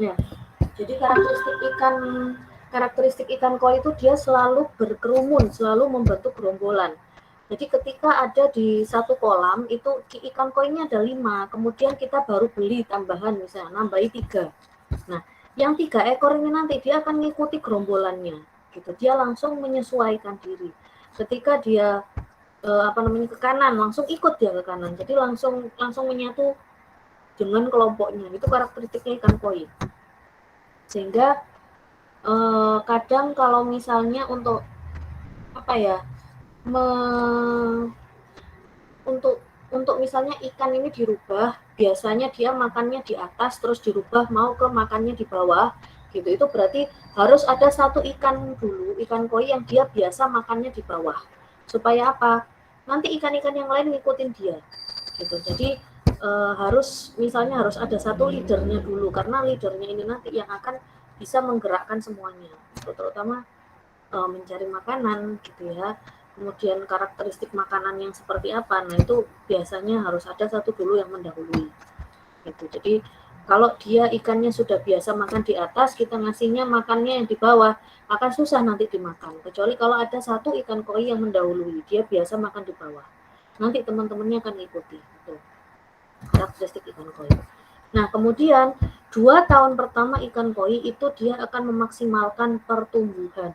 Ya, jadi karakteristik ikan koi itu dia selalu berkerumun, selalu membentuk gerombolan. Jadi ketika ada di satu kolam itu ikan koinya ada 5, kemudian kita baru beli tambahan misalnya nambahi 3. Nah, yang 3 ekor ini nanti dia akan mengikuti gerombolannya, gitu. Dia langsung menyesuaikan diri. Ketika dia ke kanan, langsung ikut dia ke kanan. Jadi langsung menyatu dengan kelompoknya. Itu karakteristiknya ikan koi. Sehingga kadang kalau misalnya untuk apa ya me, untuk misalnya ikan ini dirubah, biasanya dia makannya di atas terus dirubah mau ke makannya di bawah gitu, itu berarti harus ada satu ikan dulu, ikan koi yang dia biasa makannya di bawah, supaya apa, nanti ikan-ikan yang lain ngikutin dia gitu. Jadi harus ada satu leadernya dulu, karena leadernya ini nanti yang akan bisa menggerakkan semuanya, terutama mencari makanan gitu ya, kemudian karakteristik makanan yang seperti apa, nah itu biasanya harus ada satu dulu yang mendahului gitu. Jadi kalau dia ikannya sudah biasa makan di atas, kita ngasihnya makannya yang di bawah, akan susah nanti dimakan, kecuali kalau ada satu ikan koi yang mendahului, dia biasa makan di bawah, nanti teman-temannya akan ikuti gitu, karakteristik ikan koi. Nah kemudian 2 tahun pertama ikan koi itu dia akan memaksimalkan pertumbuhan.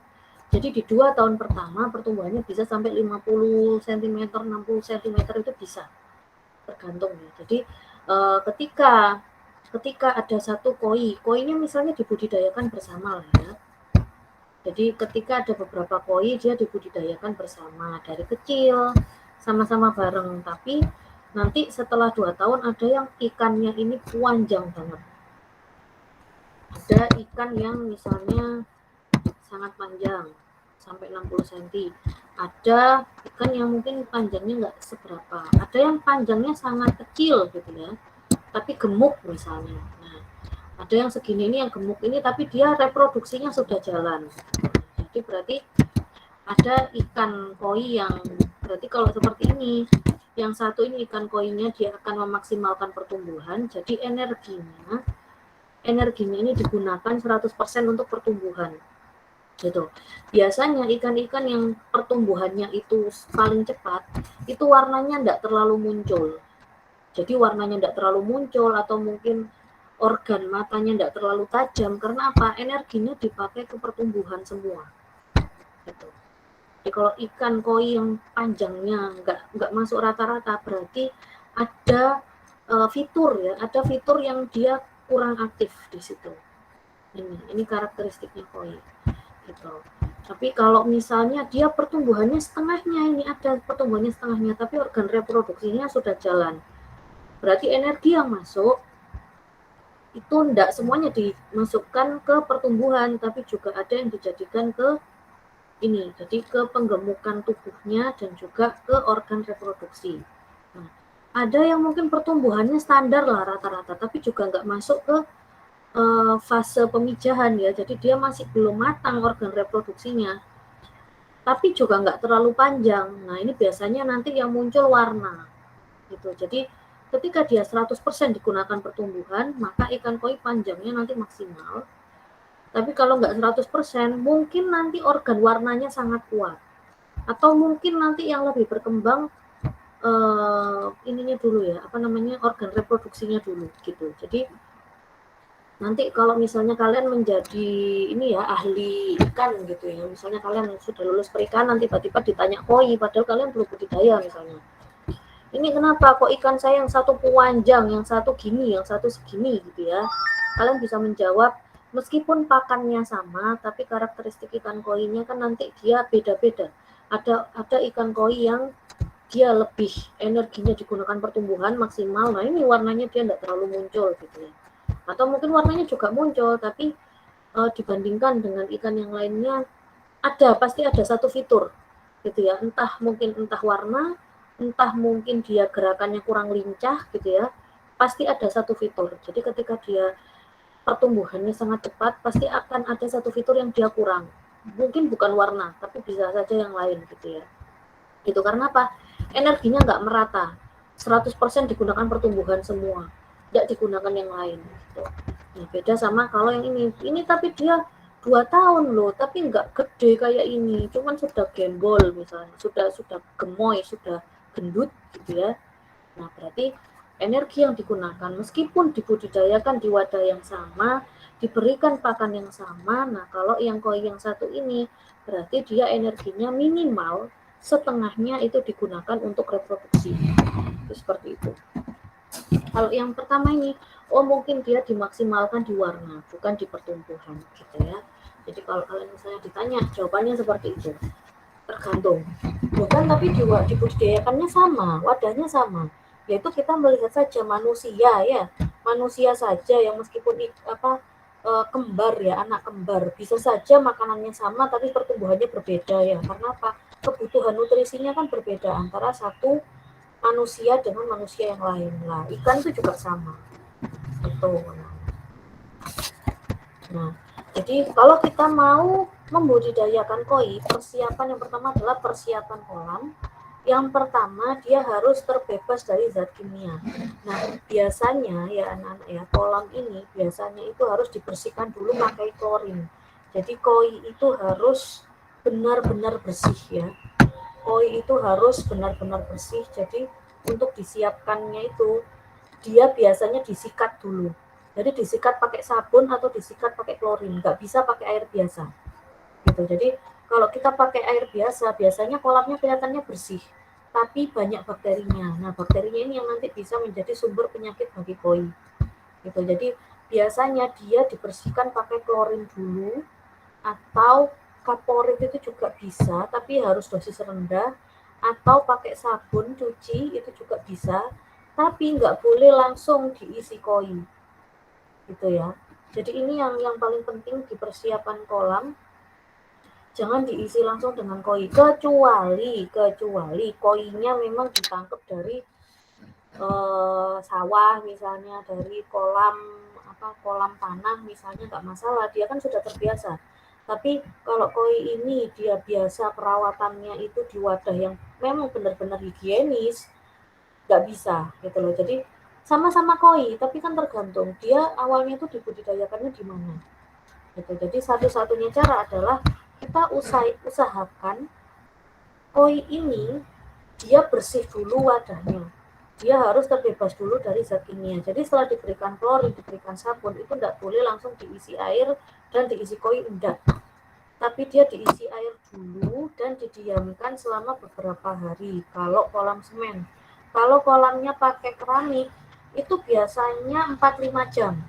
Jadi di 2 tahun pertama pertumbuhannya bisa sampai 50 cm, 60 cm itu bisa, tergantung ya. Jadi ketika ada satu koinya misalnya dibudidayakan bersama lah ya. Jadi ketika ada beberapa koi dia dibudidayakan bersama dari kecil, sama-sama bareng. Tapi nanti setelah 2 tahun ada yang ikannya ini panjang banget. Ada ikan yang misalnya sangat panjang sampai 60 cm, ada ikan yang mungkin panjangnya nggak seberapa, ada yang panjangnya sangat kecil gitu ya tapi gemuk misalnya. Nah, ada yang segini ini yang gemuk ini tapi dia reproduksinya sudah jalan. Jadi berarti ada ikan koi yang berarti kalau seperti ini, yang satu ini ikan koinya dia akan memaksimalkan pertumbuhan, jadi energinya ini digunakan 100% untuk pertumbuhan gitu. Biasanya ikan-ikan yang pertumbuhannya itu paling cepat itu warnanya enggak terlalu muncul. Jadi warnanya enggak terlalu muncul atau mungkin organ matanya enggak terlalu tajam, karena apa, energinya dipakai ke pertumbuhan semua gitu. Jadi kalau ikan koi yang panjangnya enggak masuk rata-rata, berarti ada fitur ya, ada fitur yang dia kurang aktif di situ. Ini karakteristiknya koi gitu. Tapi kalau misalnya dia pertumbuhannya setengahnya, ini ada pertumbuhannya setengahnya tapi organ reproduksinya sudah jalan, berarti energi yang masuk itu enggak semuanya dimasukkan ke pertumbuhan, tapi juga ada yang dijadikan ke ini, jadi ke penggemukan tubuhnya dan juga ke organ reproduksi. Nah, ada yang mungkin pertumbuhannya standar lah rata-rata, tapi juga enggak masuk ke fase pemijahan ya, jadi dia masih belum matang organ reproduksinya, tapi juga nggak terlalu panjang. Nah ini biasanya nanti yang muncul warna gitu. Jadi ketika dia 100% digunakan pertumbuhan, maka ikan koi panjangnya nanti maksimal. Tapi kalau nggak 100%, mungkin nanti organ warnanya sangat kuat, atau mungkin nanti yang lebih berkembang ininya dulu ya, organ reproduksinya dulu gitu. Jadi nanti kalau misalnya kalian menjadi ini ya ahli ikan gitu ya, misalnya kalian sudah lulus perikanan tiba-tiba ditanya koi padahal kalian belum budidaya misalnya, ini kenapa kok ikan saya yang satu panjang, yang satu gini, yang satu segini gitu ya, kalian bisa menjawab meskipun pakannya sama tapi karakteristik ikan koinya kan nanti dia beda-beda. Ada ikan koi yang dia lebih energinya digunakan pertumbuhan maksimal, nah ini warnanya dia enggak terlalu muncul gitu ya, atau mungkin warnanya juga muncul tapi dibandingkan dengan ikan yang lainnya pasti ada satu fitur gitu ya, entah warna, entah mungkin dia gerakannya kurang lincah gitu ya, pasti ada satu fitur. Jadi ketika dia pertumbuhannya sangat cepat, pasti akan ada satu fitur yang dia kurang, mungkin bukan warna tapi bisa saja yang lain gitu ya. Itu karena apa, energinya nggak merata, 100% digunakan pertumbuhan semua, tidak digunakan yang lain gitu. Nah, beda sama kalau yang ini tapi dia 2 tahun loh, tapi nggak gede kayak ini, cuman sudah gembol misalnya, sudah gemoy, sudah gendut gitu ya. Nah, berarti energi yang digunakan meskipun dibudidayakan di wadah yang sama, diberikan pakan yang sama. Nah, kalau yang koi yang satu ini berarti dia energinya minimal setengahnya itu digunakan untuk reproduksi. Itu seperti itu. Kalau yang pertama ini, mungkin dia dimaksimalkan di warna, bukan di pertumbuhan, gitu ya. Jadi kalau kalian misalnya ditanya, jawabannya seperti itu. Tergantung. Bukan, tapi dibudidayakannya sama, wadahnya sama. Yaitu kita melihat saja manusia ya, manusia saja yang meskipun kembar ya, anak kembar, bisa saja makanannya sama tapi pertumbuhannya berbeda ya. Karena apa? Kebutuhan nutrisinya kan berbeda antara satu manusia dengan manusia yang lain. Nah, ikan itu juga sama. Betul. Nah, jadi kalau kita mau membudidayakan koi, persiapan yang pertama adalah persiapan kolam. Yang pertama, dia harus terbebas dari zat kimia. Nah, biasanya ya anak-anak ya, kolam ini biasanya itu harus dibersihkan dulu pakai klorin. Jadi koi itu harus benar-benar bersih ya. Koi itu harus benar-benar bersih. Jadi untuk disiapkannya itu dia biasanya disikat dulu. Jadi disikat pakai sabun atau disikat pakai klorin, nggak bisa pakai air biasa. Gitu. Jadi kalau kita pakai air biasa, biasanya kolamnya kelihatannya bersih, tapi banyak bakterinya. Nah, bakterinya ini yang nanti bisa menjadi sumber penyakit bagi koi. Gitu. Jadi biasanya dia dibersihkan pakai klorin dulu, atau kaporit itu juga bisa, tapi harus dosis rendah, atau pakai sabun cuci itu juga bisa, tapi nggak boleh langsung diisi koi gitu ya. Jadi ini yang paling penting di persiapan kolam, jangan diisi langsung dengan koi, kecuali koinya memang ditangkap dari sawah misalnya, dari kolam tanah misalnya, nggak masalah, dia kan sudah terbiasa. Tapi kalau koi ini dia biasa perawatannya itu di wadah yang memang benar-benar higienis, nggak bisa gitu loh. Jadi sama-sama koi, tapi kan tergantung dia awalnya itu dibudidayakannya di mana gitu. Jadi satu-satunya cara adalah kita usahakan koi ini dia bersih dulu wadahnya, dia harus terbebas dulu dari zat kimia. Jadi setelah diberikan klorin, diberikan sabun, itu tidak boleh langsung diisi air dan diisi koi, enggak, tapi dia diisi air dulu dan didiamkan selama beberapa hari kalau kolam semen. Kalau kolamnya pakai keramik, itu biasanya 4-5 jam.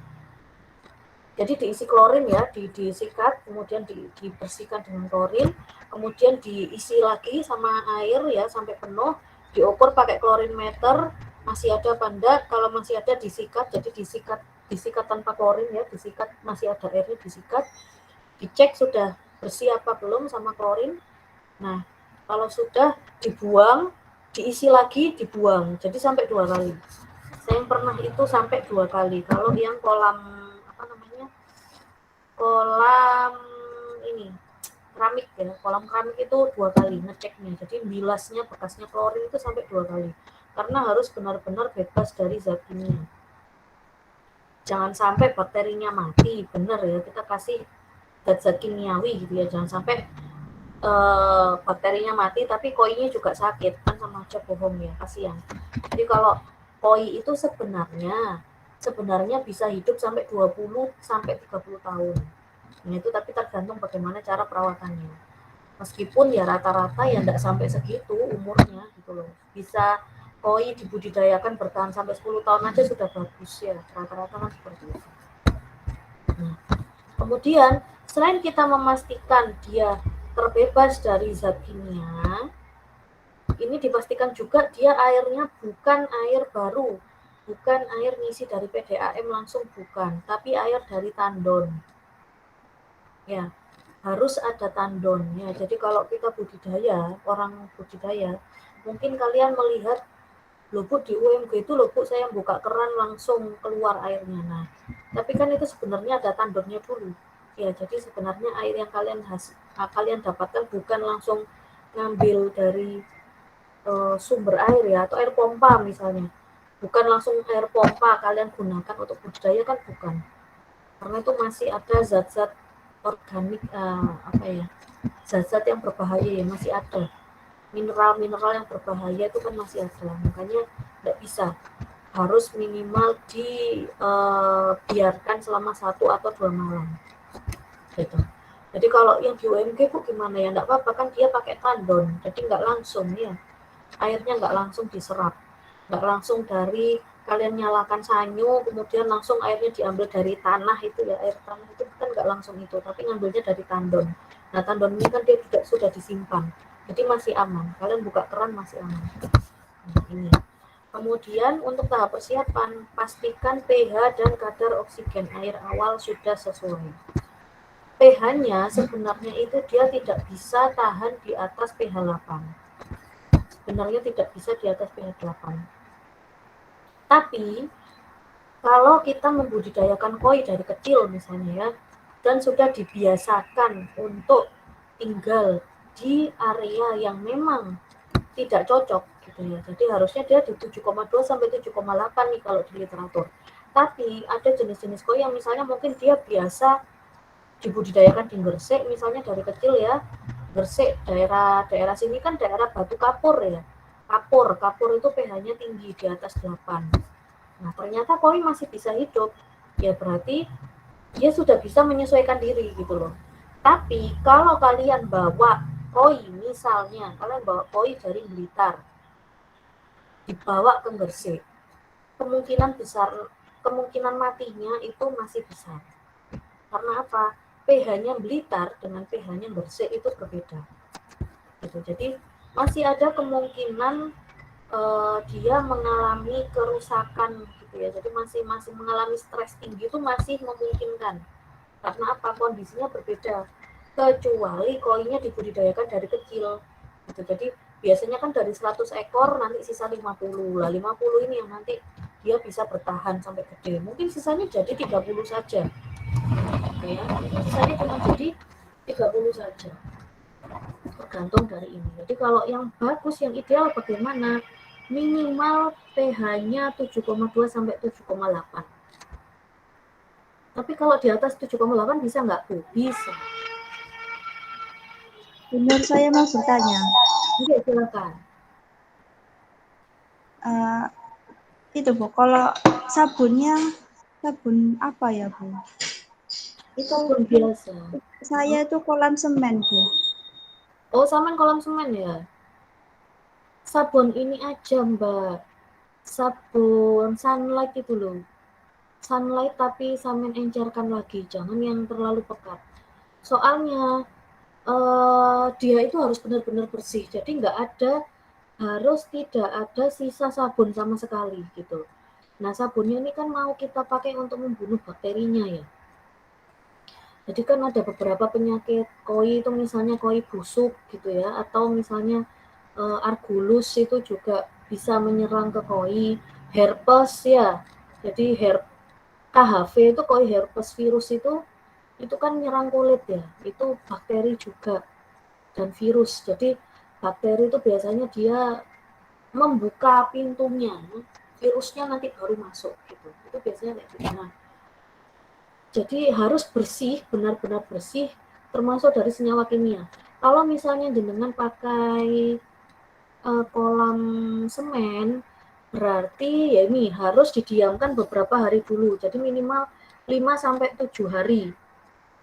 Jadi diisi klorin ya, disikat, kemudian dibersihkan dengan klorin, kemudian diisi lagi sama air ya sampai penuh, diukur pakai klorin meter, masih ada apa enggak, kalau masih ada disikat, jadi disikat tanpa klorin ya, disikat masih ada airnya, disikat, dicek sudah bersih apa belum sama klorin. Nah, kalau sudah dibuang, diisi lagi, dibuang, jadi sampai 2 kali. Saya pernah itu sampai 2 kali. Kalau yang kolam kolam ini keramik ya, kolam keramik itu 2 kali ngeceknya, jadi bilasnya bekasnya klorin itu sampai 2 kali, karena harus benar-benar bebas dari zat kimia. Jangan sampai bakterinya mati, benar ya, kita kasih zat-zat kimiawi gitu ya, jangan sampai bakterinya mati tapi koinya juga sakit, kan sama aja bohong ya, kasihan. Jadi kalau koi itu sebenarnya bisa hidup sampai 20 sampai 30 tahun. Nah, itu tapi tergantung bagaimana cara perawatannya. Meskipun ya rata-rata ya enggak sampai segitu umurnya gitu loh. Bisa koi dibudidayakan bertahan sampai 10 tahun aja sudah bagus ya. Rata-rata kan seperti itu. Nah, kemudian selain kita memastikan dia terbebas dari zat kimia, ini dipastikan juga dia airnya bukan air baru, bukan air ngisi dari PDAM langsung, bukan, tapi air dari tandon. Ya, harus ada tandonnya. Jadi kalau kita budidaya, orang budidaya, mungkin kalian melihat, loh Bu, di UMG itu loh Bu, saya buka keran langsung keluar airnya. Nah, tapi kan itu sebenarnya ada tandonnya dulu. Ya, jadi sebenarnya air yang kalian dapatkan bukan langsung ngambil dari sumber air ya, atau air pompa misalnya. Bukan langsung air pompa kalian gunakan untuk budidaya, kan bukan. karena itu masih ada zat-zat organik, zat-zat yang berbahaya ya masih ada, mineral-mineral yang berbahaya itu kan masih ada, makanya tidak bisa, harus minimal dibiarkan selama 1 atau 2 malam gitu. Jadi kalau yang di UMG Bu gimana ya, enggak apa-apa kan dia pakai tandon, jadi nggak langsung ya, airnya nggak langsung diserap, nggak langsung dari kalian nyalakan sanyu kemudian langsung airnya diambil dari tanah itu ya, air tanah itu kan nggak langsung itu, tapi ngambilnya dari tandon. Nah tandon ini kan dia juga sudah disimpan, jadi masih aman, kalian buka keran masih aman. Nah, ini. Kemudian untuk tahap persiapan, pastikan pH dan kadar oksigen air awal sudah sesuai. pH-nya sebenarnya itu dia tidak bisa tahan di atas pH 8. Sebenarnya tidak bisa di atas pH 8. Tapi kalau kita membudidayakan koi dari kecil misalnya ya, dan sudah dibiasakan untuk tinggal di area yang memang tidak cocok gitu ya. Jadi harusnya dia di 7,2 sampai 7,8 nih kalau di literatur. Tapi ada jenis-jenis koi yang misalnya mungkin dia biasa dibudidayakan di Gresik misalnya dari kecil ya. Gresik daerah sini kan daerah Batu Kapur ya. Kapur itu pH-nya tinggi di atas 8. Nah, ternyata koi masih bisa hidup. Ya berarti dia sudah bisa menyesuaikan diri gitu loh. Tapi kalau kalian bawa koi misalnya, kalian bawa koi dari Blitar, dibawa ke Gresik, kemungkinan matinya itu masih besar. Karena apa? pH-nya Blitar dengan pH-nya Gresik itu berbeda. Gitu. Jadi masih ada kemungkinan dia mengalami kerusakan gitu ya. Jadi masih mengalami stres tinggi itu masih memungkinkan. Karena apa? Kondisinya berbeda. Kecuali koinya dibudidayakan dari kecil. Gitu. Jadi biasanya kan dari 100 ekor nanti sisa 50. Lah 50 ini yang nanti dia bisa bertahan sampai gede. Mungkin sisanya jadi 30 saja. Oke ya. Sisanya cuma jadi 30 saja. Tergantung dari ini. Jadi kalau yang bagus, yang ideal bagaimana? Minimal pH-nya 7,2 sampai 7,8. Tapi kalau di atas 7,8 bisa nggak Bu? Bisa. Benar, saya mau bertanya. Oke, silakan. Itu Bu, kalau sabun apa ya Bu? Itu sabun biasa. Saya itu kolam semen Bu. Oh, saman kolam semen ya? Sabun ini aja Mbak. Sabun sunlight itu loh. Sunlight tapi samen encerkan lagi, jangan yang terlalu pekat. Soalnya dia itu harus benar-benar bersih. Jadi harus tidak ada sisa sabun sama sekali gitu. Nah, sabunnya ini kan mau kita pakai untuk membunuh bakterinya ya. Jadi kan ada beberapa penyakit koi itu misalnya koi busuk gitu ya, atau misalnya argulus itu juga bisa menyerang ke koi, herpes ya. Jadi KHV itu koi herpes virus itu kan menyerang kulit ya. Itu bakteri juga dan virus. Jadi bakteri itu biasanya dia membuka pintunya, virusnya nanti baru masuk gitu. Itu biasanya kayak gitu. Nah, jadi harus bersih, benar-benar bersih, termasuk dari senyawa kimia. Kalau misalnya jenengan pakai kolam semen, berarti ya ini harus didiamkan beberapa hari dulu. Jadi minimal 5 sampai 7 hari.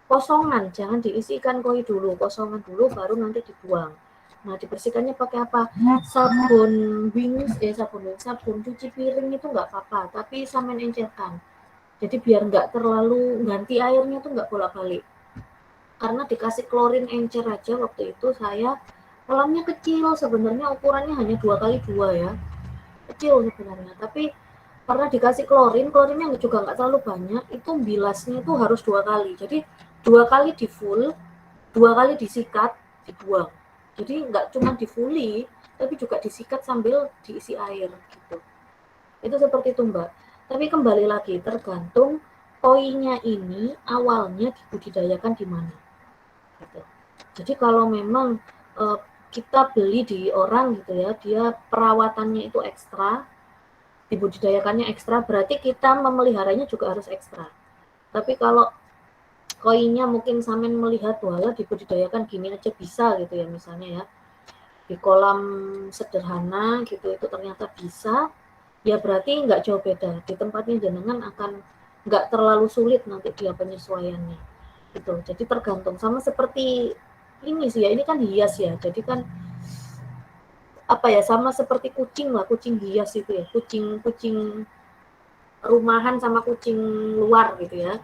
Kosongan, jangan diisikan koi dulu, kosongan dulu baru nanti dibuang. Nah, dibersihkannya pakai apa? Sabun cuci piring itu nggak apa-apa, tapi samen encerkan. Jadi biar nggak terlalu ganti airnya tuh nggak bolak-balik. Karena dikasih klorin encer aja waktu itu saya kolamnya kecil, sebenarnya ukurannya hanya 2x2 ya. Kecil sebenarnya, tapi karena dikasih klorinnya juga nggak terlalu banyak, itu bilasnya itu harus 2 kali. Jadi 2 kali di full, 2 kali disikat, dibuang. Jadi nggak cuma di fully, tapi juga disikat sambil diisi air gitu. Itu seperti itu Mbak. Tapi kembali lagi tergantung koinya ini awalnya dibudidayakan di mana. Gitu. Jadi kalau memang kita beli di orang gitu ya, dia perawatannya itu ekstra, dibudidayakannya ekstra, berarti kita memeliharanya juga harus ekstra. Tapi kalau koinnya mungkin sampean melihat walah dibudidayakan gini aja bisa gitu ya misalnya ya, di kolam sederhana gitu itu ternyata bisa, ya berarti nggak jauh beda. Di tempatnya jenengan akan nggak terlalu sulit nanti dia penyesuaiannya gitu. Jadi tergantung, sama seperti ini sih ya, ini kan hias ya, jadi kan apa ya, sama seperti kucing lah, kucing hias itu ya, kucing rumahan sama kucing luar gitu ya.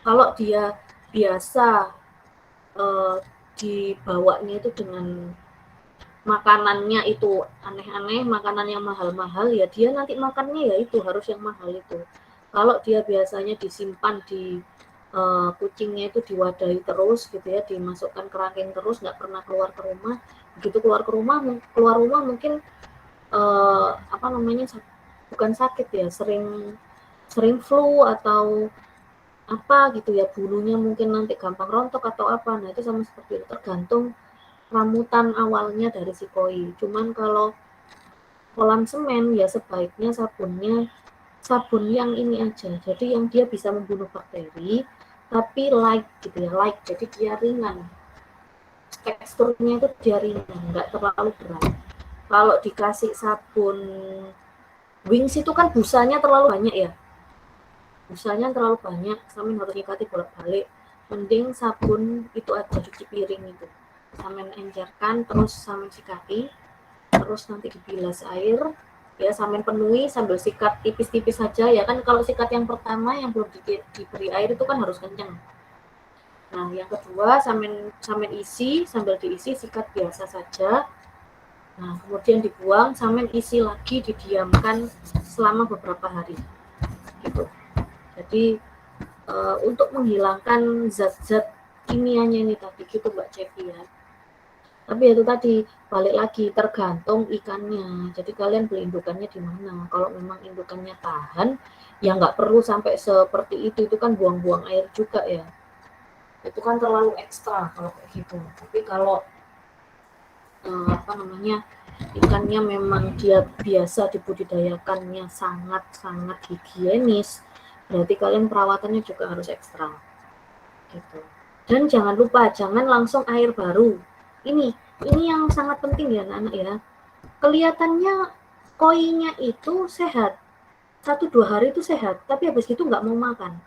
Kalau dia biasa dibawanya itu dengan makanannya itu aneh-aneh, makanan yang mahal-mahal, ya dia nanti makannya ya itu harus yang mahal itu. Kalau dia biasanya disimpan di kucingnya itu diwadahi terus gitu ya, dimasukkan kerangkeng terus, nggak pernah keluar ke rumah. Begitu keluar rumah mungkin apa namanya, bukan sakit ya, sering sering flu atau apa gitu ya, bulunya mungkin nanti gampang rontok atau apa. Nah itu sama seperti itu, tergantung ramutan awalnya dari si koi. Cuman kalau kolam semen ya sebaiknya sabunnya sabun yang ini aja, jadi yang dia bisa membunuh bakteri tapi light gitu ya, light, jadi dia ringan, teksturnya itu dia ringan, nggak terlalu berat. Kalau dikasih sabun Wings itu kan busanya terlalu banyak ya, busanya terlalu banyak, sampai harus nyikati bolak-balik. Mending sabun itu aja, cuci piring itu sampai encerkan terus sampai sikati, terus nanti dibilas air ya, sampai penuhi sambil sikat tipis-tipis saja ya kan. Kalau sikat yang pertama yang belum diberi air itu kan harus kencang. Nah yang kedua sampai isi, sambil diisi sikat biasa saja. Nah kemudian dibuang, sampai isi lagi, didiamkan selama beberapa hari gitu. Jadi untuk menghilangkan zat-zat kimianya ini tadi gitu Mbak Cepi ya. Tapi itu tadi balik lagi tergantung ikannya. Jadi kalian beli indukannya di mana. Kalau memang indukannya tahan, ya nggak perlu sampai seperti itu kan buang-buang air juga ya. Itu kan terlalu ekstra kalau kayak gitu. Tapi kalau apa namanya, ikannya memang dia biasa dibudidayakannya sangat-sangat higienis, berarti kalian perawatannya juga harus ekstra gitu. Dan jangan lupa jangan langsung air baru. Ini yang sangat penting ya anak-anak ya. Kelihatannya koinya itu sehat, 1-2 hari itu sehat, tapi habis itu nggak mau makan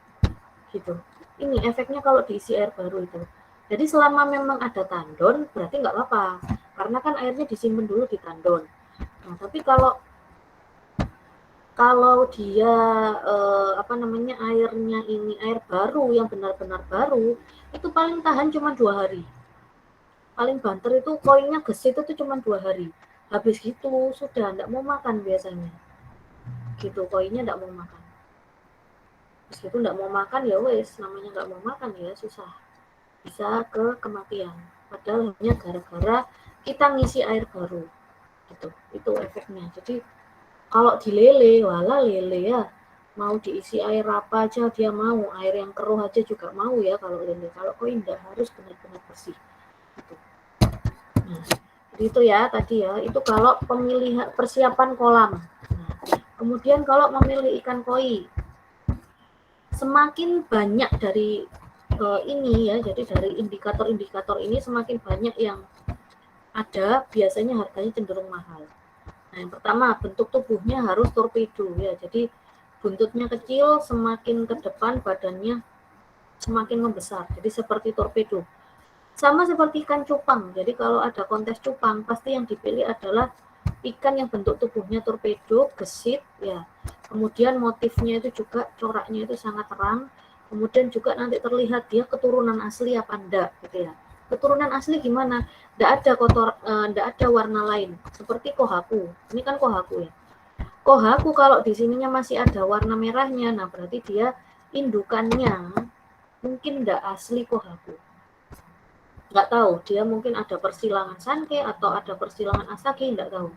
gitu. Ini efeknya kalau diisi air baru itu. Jadi selama memang ada tandon berarti nggak apa-apa, karena kan airnya disimpan dulu di tandon. Nah tapi kalau dia apa namanya, airnya ini air baru yang benar-benar baru, itu paling tahan cuma 2 hari. Paling banter itu koinnya gesit itu cuma 2 hari. Habis gitu sudah enggak mau makan biasanya. Gitu, koinnya enggak mau makan. Habis itu enggak mau makan ya wes, namanya enggak mau makan ya susah. Bisa ke kematian. Padahal hanya gara-gara kita ngisi air baru. Gitu. Itu efeknya. Jadi kalau di lele, walah lele ya. Mau diisi air apa aja dia mau, air yang keruh aja juga mau ya kalau lele. Kalau koin enggak, harus benar-benar bersih. Gitu. Nah, itu ya tadi ya, itu kalau pemilihan persiapan kolam. Nah, kemudian kalau memilih ikan koi, semakin banyak dari ini ya, jadi dari indikator-indikator ini semakin banyak yang ada, biasanya harganya cenderung mahal. Nah, yang pertama bentuk tubuhnya harus torpedo ya, jadi buntutnya kecil, semakin ke depan badannya semakin membesar, jadi seperti torpedo. Sama seperti ikan cupang. Jadi kalau ada kontes cupang, pasti yang dipilih adalah ikan yang bentuk tubuhnya torpedo, gesit, ya. Kemudian motifnya itu juga coraknya itu sangat terang. Kemudian juga nanti terlihat dia keturunan asli apa enggak, gitu ya. Keturunan asli gimana? Enggak ada warna lain. Seperti kohaku. Ini kan kohaku ya. Kohaku kalau di sininya masih ada warna merahnya, nah berarti dia indukannya mungkin enggak asli kohaku. Nggak tahu, dia mungkin ada persilangan Sanke atau ada persilangan Asaki, nggak tahu.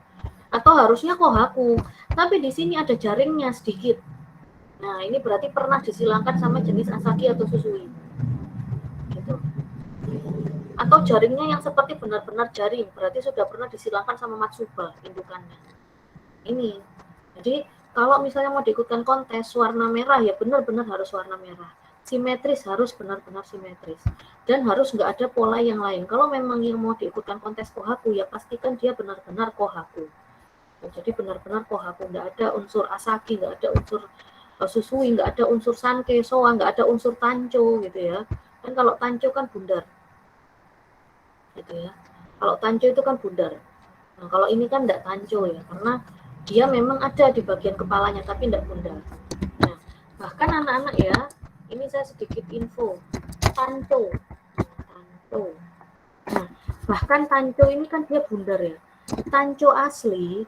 Atau harusnya Kohaku, tapi di sini ada jaringnya sedikit. Nah, ini berarti pernah disilangkan sama jenis Asaki atau Susui. Gitu. Atau jaringnya yang seperti benar-benar jaring, berarti sudah pernah disilangkan sama Matsuba indukannya. Ini. Jadi, kalau misalnya mau diikutkan kontes warna merah, ya benar-benar harus warna merah. simetris, harus benar-benar simetris, dan harus nggak ada pola yang lain. Kalau memang yang mau diikutkan kontes Kohaku, ya pastikan dia benar-benar Kohaku. Nah, jadi benar-benar Kohaku, nggak ada unsur Asagi, nggak ada unsur Susui, nggak ada unsur Sanke, Soa, nggak ada unsur Tancho gitu ya. Kan kalau Tancho kan bundar, gitu ya. Kalau Tancho itu kan bundar. Nah, kalau ini kan nggak Tancho ya, karena dia memang ada di bagian kepalanya tapi nggak bundar. Nah, bahkan anak-anak ya, ini saya sedikit info. Tancho. Nah, bahkan Tancho ini kan dia bundar ya. Tancho asli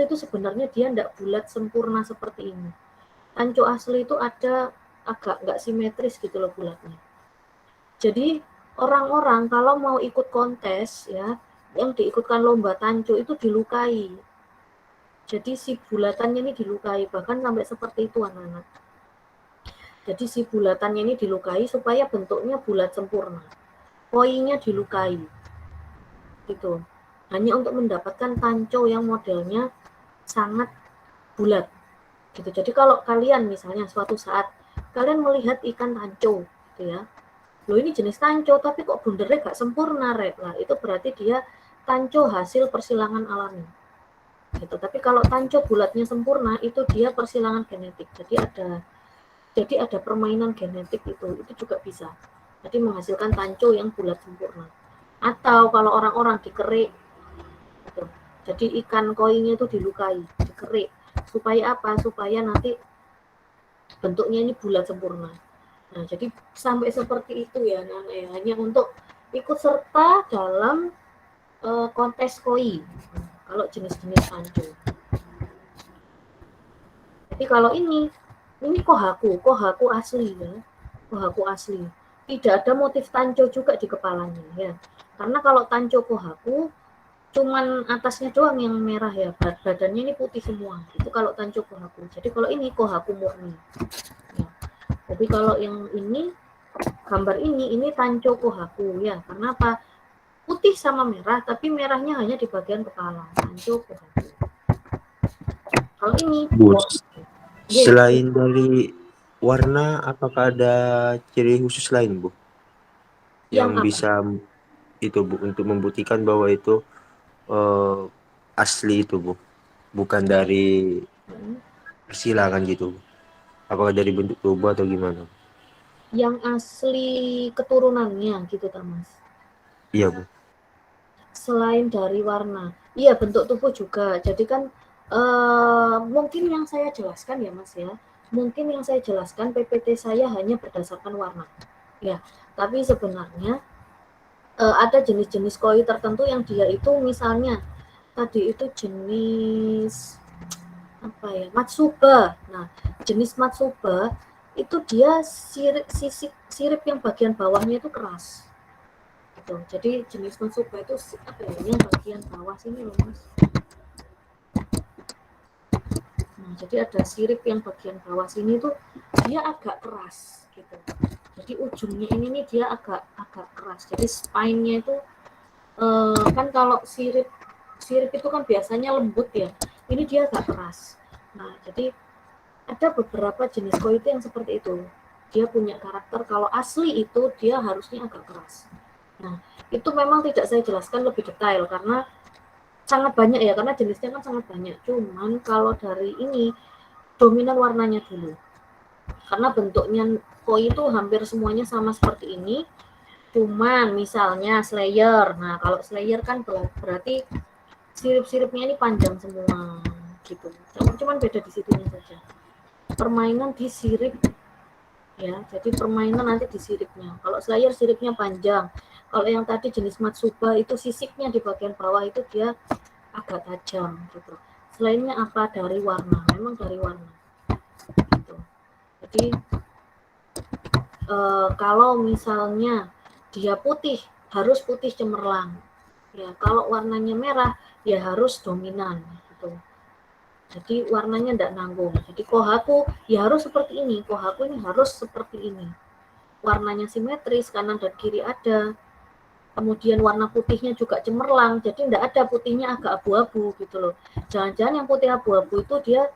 itu sebenarnya dia nggak bulat sempurna seperti ini. Tancho asli itu ada agak nggak simetris gitu loh bulatnya. Jadi orang-orang kalau mau ikut kontes ya, yang diikutkan lomba Tancho itu dilukai. Jadi si bulatannya ini dilukai, bahkan sampai seperti itu anak-anak. Jadi si bulatannya ini dilukai supaya bentuknya bulat sempurna. Koinnya dilukai. Gitu. Hanya untuk mendapatkan Tancho yang modelnya sangat bulat. Gitu. Jadi kalau kalian misalnya suatu saat kalian melihat ikan Tancho gitu ya. Loh ini jenis Tancho tapi kok bundernya gak sempurna, Rek. Lah itu berarti dia Tancho hasil persilangan alami. Gitu. Tapi kalau Tancho bulatnya sempurna itu dia persilangan genetik. Jadi ada permainan genetik itu juga bisa. Jadi menghasilkan Tancho yang bulat sempurna. Atau kalau orang-orang dikerik gitu. Jadi ikan koinya itu dilukai, dikerik. Supaya apa? Supaya nanti bentuknya ini bulat sempurna. Nah, jadi sampai seperti itu ya, Nana, ya. Hanya untuk ikut serta dalam kontes koi. Kalau jenis-jenis Tancho. Jadi kalau ini Kohaku asli ya. Kohaku asli. Tidak ada motif Tancho juga di kepalanya ya. Karena kalau Tancho Kohaku cuman atasnya doang yang merah ya, badannya ini putih semua. Itu kalau Tancho Kohaku. Jadi kalau ini Kohaku murni. Ya. Jadi kalau yang ini gambar ini Tancho Kohaku ya. Karena apa? Putih sama merah, tapi merahnya hanya di bagian kepala. Tancho Kohaku. Kalau ini Bu, yes. selain dari warna, apakah ada ciri khusus lain, Bu? Yang Yang bisa itu, Bu, untuk membuktikan bahwa itu asli itu, Bu. Bukan dari persilangan gitu. Apakah dari bentuk tubuh atau gimana? yang asli keturunannya gitu, Mas. Iya, Bu. Selain dari warna, iya bentuk tubuh juga. Jadi kan mungkin yang saya jelaskan ya, Mas ya. Mungkin yang saya jelaskan PPT saya hanya berdasarkan warna. Ya, tapi sebenarnya ada jenis-jenis koi tertentu yang dia itu misalnya tadi itu jenis apa ya, Matsuba. Nah, jenis Matsuba itu dia sirip yang bagian bawahnya itu keras. Gitu. Jadi jenis Matsuba itu apa ya, yang bagian bawah sini loh, Mas. Nah, jadi ada sirip yang bagian bawah sini tuh dia agak keras gitu. Jadi ujungnya ini nih dia agak keras. Jadi spine-nya itu kan kalau sirip itu kan biasanya lembut ya. Ini dia agak keras. Nah, jadi ada beberapa jenis koi itu yang seperti itu. Dia punya karakter kalau asli itu dia harusnya agak keras. Nah, itu memang tidak saya jelaskan lebih detail karena sangat banyak ya, karena jenisnya kan sangat banyak. Cuman kalau dari ini dominan warnanya dulu. Karena bentuknya koi itu hampir semuanya sama seperti ini. Cuman misalnya Slayer. Nah, kalau Slayer kan berarti sirip-siripnya ini panjang semua gitu. Cuman beda di situnya saja. Permainan di sirip ya. Jadi permainan nanti di siripnya. Kalau Slayer siripnya panjang. Kalau yang tadi jenis Matsuba itu sisipnya di bagian bawah itu dia agak tajam gitu. Selainnya apa? Dari warna. Memang dari warna. Gitu. Jadi kalau misalnya dia putih, harus putih cemerlang. Ya, kalau warnanya merah, ya harus dominan gitu. Jadi warnanya tidak nanggung. Jadi Kohaku ya harus seperti ini. Kohaku ini harus seperti ini. Warnanya simetris, kanan dan kiri ada. Kemudian warna putihnya juga cemerlang. Jadi tidak ada putihnya agak abu-abu gitu loh. Jangan-jangan yang putih abu-abu itu dia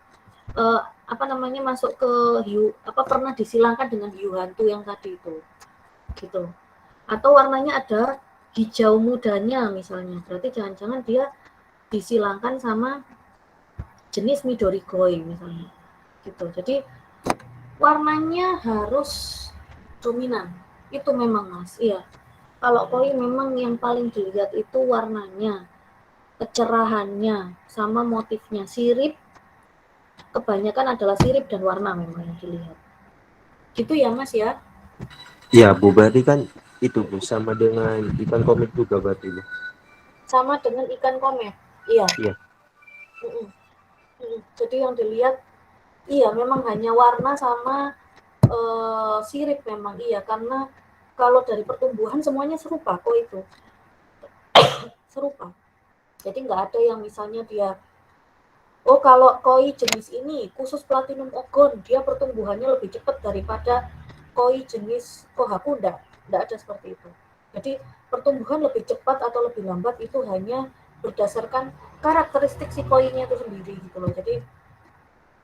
masuk ke hiu pernah disilangkan dengan hiu hantu yang tadi itu gitu, atau warnanya ada hijau mudanya misalnya, berarti jangan-jangan dia disilangkan sama jenis Midorigoi misalnya gitu. Jadi warnanya harus dominan, itu memang Mas, iya. Kalau koi memang yang paling dilihat itu warnanya, kecerahannya, sama motifnya. Sirip, kebanyakan adalah sirip dan warna memang yang dilihat. Gitu ya Mas ya? Ya Bu, berarti kan itu Bu sama dengan ikan komik juga berarti Bu. Sama dengan ikan komet, iya. Iya. Jadi yang dilihat, iya memang hanya warna sama sirip memang, iya. Karena kalau dari pertumbuhan semuanya serupa kok itu. Serupa. Jadi nggak ada yang misalnya dia, oh kalau koi jenis ini khusus platinum ogon dia pertumbuhannya lebih cepat daripada koi jenis kohaku, enggak ada seperti itu. Jadi pertumbuhan lebih cepat atau lebih lambat itu hanya berdasarkan karakteristik si koinya itu sendiri gitu loh. Jadi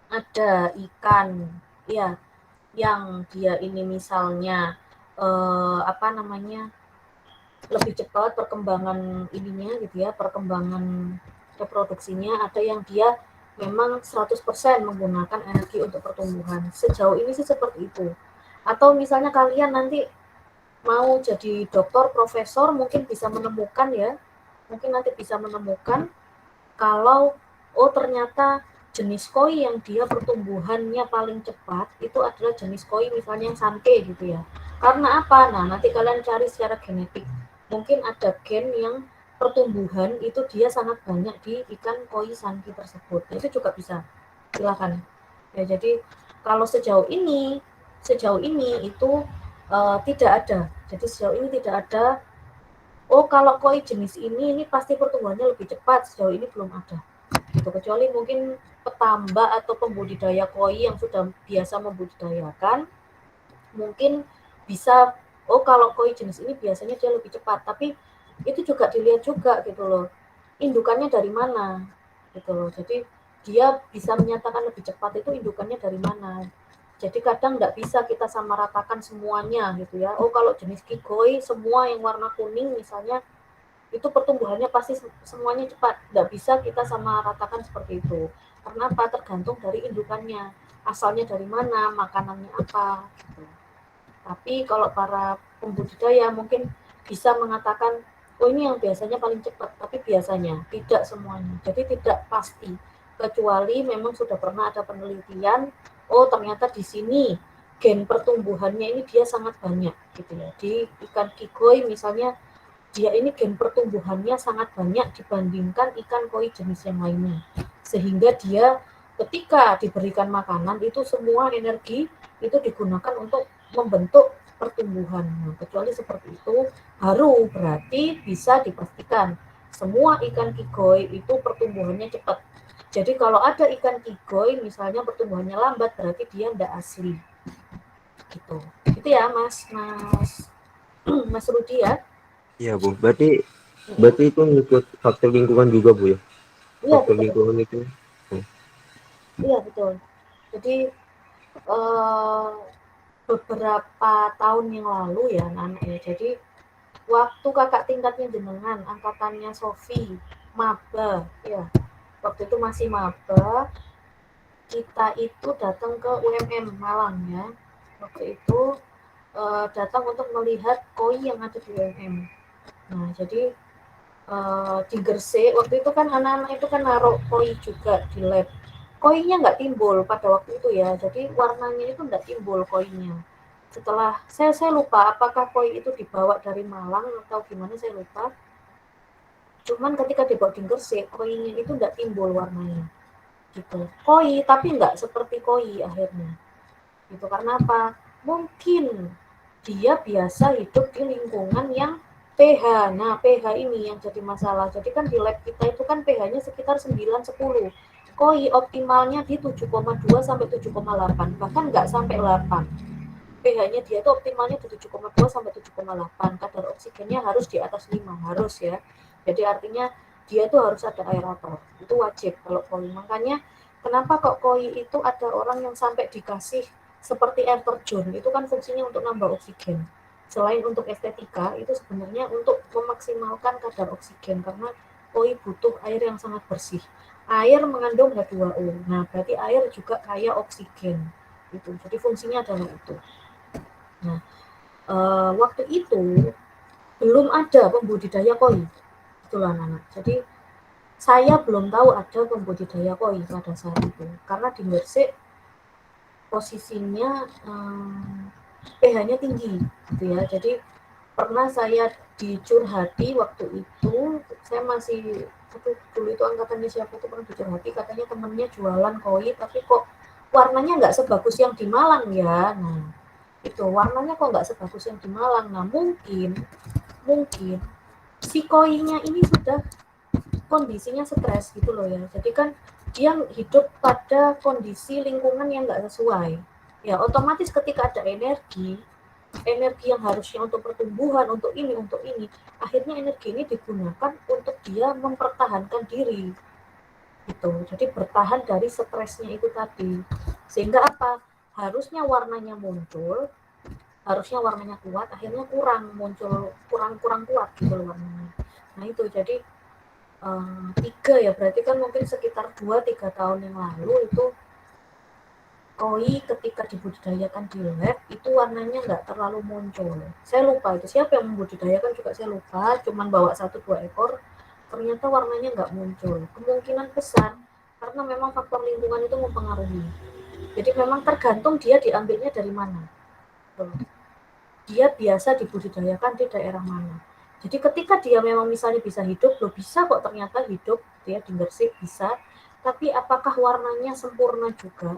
ada ikan ya yang dia ini misalnya lebih cepat perkembangan ininya gitu ya, perkembangan reproduksinya. Ada yang dia memang 100% menggunakan energi untuk pertumbuhan. Sejauh ini sih seperti itu. Atau misalnya kalian nanti mau jadi dokter, profesor, mungkin bisa menemukan ya, mungkin nanti bisa menemukan kalau ternyata jenis koi yang dia pertumbuhannya paling cepat itu adalah jenis koi misalnya yang sanke gitu ya. Karena apa? Nah, nanti kalian cari secara genetik. Mungkin ada gen yang pertumbuhan itu dia sangat banyak di ikan koi sanke tersebut. Nah, itu juga bisa. Silakan. Ya, jadi kalau sejauh ini itu tidak ada. Jadi sejauh ini tidak ada, kalau koi jenis ini pasti pertumbuhannya lebih cepat. Sejauh ini belum ada. Gitu. Kecuali mungkin petambak atau pembudidaya koi yang sudah biasa membudidayakan, mungkin bisa, kalau koi jenis ini biasanya dia lebih cepat. Tapi itu juga dilihat juga gitu loh, indukannya dari mana gitu loh. Jadi dia bisa menyatakan lebih cepat itu indukannya dari mana. Jadi kadang nggak bisa kita samaratakan semuanya gitu ya. Kalau jenis kikoi semua yang warna kuning misalnya itu pertumbuhannya pasti semuanya cepat. Nggak bisa kita samaratakan seperti itu. Karena apa? Tergantung dari indukannya. Asalnya dari mana, makanannya apa gitu. Tapi kalau para pembudidaya mungkin bisa mengatakan, ini yang biasanya paling cepat, tapi biasanya tidak semuanya. Jadi tidak pasti. Kecuali memang sudah pernah ada penelitian, ternyata di sini gen pertumbuhannya ini dia sangat banyak gitu ya. Di ikan kikoi misalnya dia ini gen pertumbuhannya sangat banyak dibandingkan ikan koi jenis yang lainnya. Sehingga dia ketika diberikan makanan itu semua energi itu digunakan untuk membentuk pertumbuhan. Nah, kecuali seperti itu, baru berarti bisa dipastikan semua ikan kikoi itu pertumbuhannya cepat. Jadi kalau ada ikan kikoi misalnya pertumbuhannya lambat, berarti dia tidak asli. Gitu. Itu ya Mas Mas Rudi ya. Iya Bu, berarti itu ngikut faktor lingkungan juga Bu ya? Iya Faktor betul. lingkungan itu. Iya betul. Jadi beberapa tahun yang lalu ya anak ya. Jadi waktu kakak tingkatnya jenengan, angkatannya Sofi, maba, ya. Waktu itu masih maba, kita itu datang ke UMM Malang ya. Waktu itu datang untuk melihat koi yang ada di UMM. Nah, jadi di Gresik waktu itu kan anak-anak itu kan naruh koi juga di lab. Koinya nggak timbul pada waktu itu ya, jadi warnanya itu nggak timbul koinya. Setelah saya lupa apakah koi itu dibawa dari Malang atau gimana, saya lupa. Cuman ketika dibawa di Gresik, koinya itu nggak timbul warnanya. Gitu. Koi tapi nggak seperti koi akhirnya. Gitu karena apa? Mungkin dia biasa hidup di lingkungan yang pH. Nah, pH ini yang jadi masalah. Jadi kan di lab kita itu kan pH-nya sekitar 9-10. Koi optimalnya di 7,2 sampai 7,8, bahkan nggak sampai 8. pH-nya dia itu optimalnya di 7,2 sampai 7,8. Kadar oksigennya harus di atas 5, harus ya. Jadi artinya dia itu harus ada aerator. Itu wajib kalau koi. Makanya kenapa kok koi itu ada orang yang sampai dikasih seperti air terjun, itu kan fungsinya untuk nambah oksigen. Selain untuk estetika, itu sebenarnya untuk memaksimalkan kadar oksigen, karena koi butuh air yang sangat bersih. Air mengandung H2O, nah berarti air juga kaya oksigen. Gitu. Jadi fungsinya adalah itu. Nah, waktu itu belum ada pembudidaya koi, itulah anak. Jadi saya belum tahu ada pembudidaya koi pada saat itu, karena di Gresik posisinya pH-nya tinggi, gitu ya. Jadi pernah saya dicurhati waktu itu, saya masih dulu itu angkatannya siapa tuh, pernah dicurhati katanya temennya jualan koi tapi kok warnanya nggak sebagus yang di Malang ya. Nah itu warnanya kok nggak sebagus yang di Malang. Nah mungkin si koinya ini sudah kondisinya stres gitu loh ya. Jadi kan dia hidup pada kondisi lingkungan yang nggak sesuai. Ya otomatis ketika ada energi yang harusnya untuk pertumbuhan, untuk ini, akhirnya energi ini digunakan untuk dia mempertahankan diri. Gitu. Jadi bertahan dari stresnya itu tadi. Sehingga apa? Harusnya warnanya muncul, harusnya warnanya kuat, akhirnya kurang kuat gitu loh warnanya. Nah itu jadi 3 ya, berarti kan mungkin sekitar 2-3 tahun yang lalu itu koi ketika dibudidayakan di lab itu warnanya nggak terlalu muncul. Saya lupa itu siapa yang membudidayakan juga saya lupa, cuman bawa 1-2 ekor, ternyata warnanya nggak muncul. Kemungkinan besar karena memang faktor lingkungan itu mempengaruhi. Jadi memang tergantung dia diambilnya dari mana. Dia biasa dibudidayakan di daerah mana. Jadi ketika dia memang misalnya bisa hidup, loh bisa kok ternyata hidup, dia di Gresik bisa, tapi apakah warnanya sempurna juga?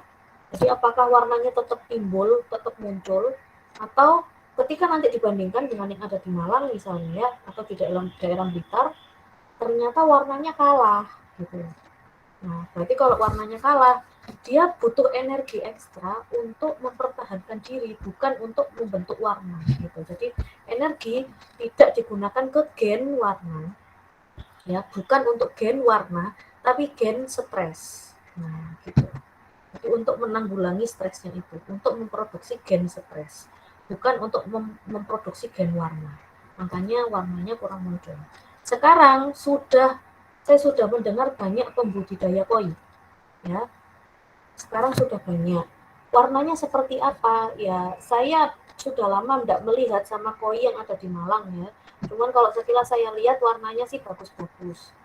Jadi apakah warnanya tetap timbul, tetap muncul, atau ketika nanti dibandingkan dengan yang ada di Malang misalnya, atau di daerah Blitar, ternyata warnanya kalah gitu. Nah, berarti kalau warnanya kalah, dia butuh energi ekstra untuk mempertahankan diri, bukan untuk membentuk warna gitu. Jadi energi tidak digunakan ke gen warna, ya, bukan untuk gen warna, tapi gen stres. Nah, gitu. Jadi untuk menanggulangi stresnya itu, untuk memproduksi gen stres, bukan untuk memproduksi gen warna. Makanya warnanya kurang muncul. Sekarang saya sudah mendengar banyak pembudidaya koi, ya. Sekarang sudah banyak. Warnanya seperti apa? Ya, saya sudah lama tidak melihat sama koi yang ada di Malang ya. Cuman kalau sekilas saya lihat warnanya sih bagus-bagus.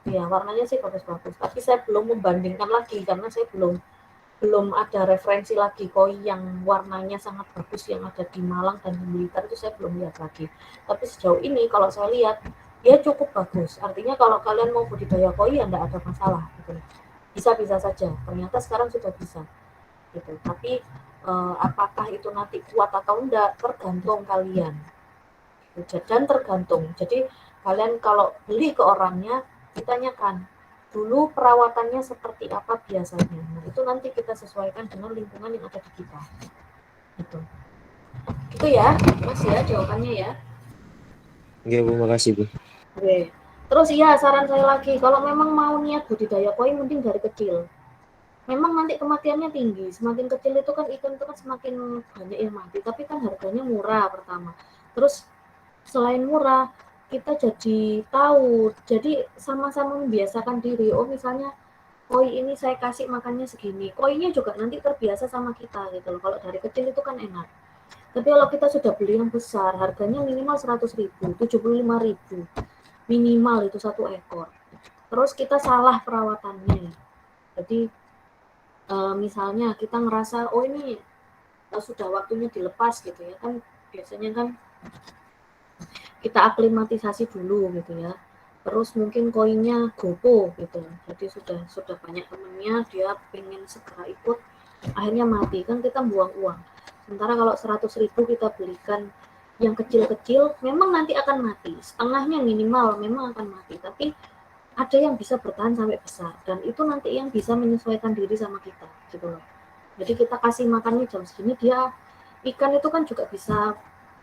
Ya, warnanya sih bagus-bagus. Tapi saya belum membandingkan lagi karena saya belum ada referensi lagi koi yang warnanya sangat bagus yang ada di Malang dan di Blitar, itu saya belum lihat lagi. Tapi sejauh ini kalau saya lihat dia cukup bagus. Artinya kalau kalian mau budidaya koi ya enggak ada masalah gitu. Bisa-bisa saja. Ternyata sekarang sudah bisa. Gitu. Tapi apakah itu nanti kuat atau enggak tergantung kalian. Dan tergantung. Jadi kalian kalau beli ke orangnya ditanyakan dulu perawatannya seperti apa biasanya. Nah, itu nanti kita sesuaikan dengan lingkungan yang ada di kita. Gitu. Itu ya, Mas ya jawabannya ya. Oke Bu, makasih Bu. Oke. Terus iya saran saya lagi, kalau memang mau niat budidaya koi mending dari kecil. Memang nanti kematiannya tinggi, semakin kecil itu kan ikan itu kan semakin banyak yang mati, tapi kan harganya murah pertama. Terus selain murah, kita jadi tahu, jadi sama-sama membiasakan diri. Oh misalnya koi ini saya kasih makannya segini, koinya juga nanti terbiasa sama kita gitu loh. Kalau dari kecil itu kan enak. Tapi kalau kita sudah beli yang besar, harganya minimal 100.000, 75.000 minimal itu 1 ekor. Terus kita salah perawatannya. Jadi misalnya kita ngerasa oh ini sudah waktunya dilepas gitu ya kan, biasanya kan kita aklimatisasi dulu gitu ya. Terus mungkin koinnya gopo gitu, jadi sudah banyak temennya, dia pengen segera ikut, akhirnya mati, kan kita buang uang. Sementara kalau 100.000 kita belikan yang kecil-kecil, memang nanti akan mati, setengahnya minimal memang akan mati, tapi ada yang bisa bertahan sampai besar, dan itu nanti yang bisa menyesuaikan diri sama kita gitu loh. Jadi kita kasih makannya jam segini, dia ikan itu kan juga bisa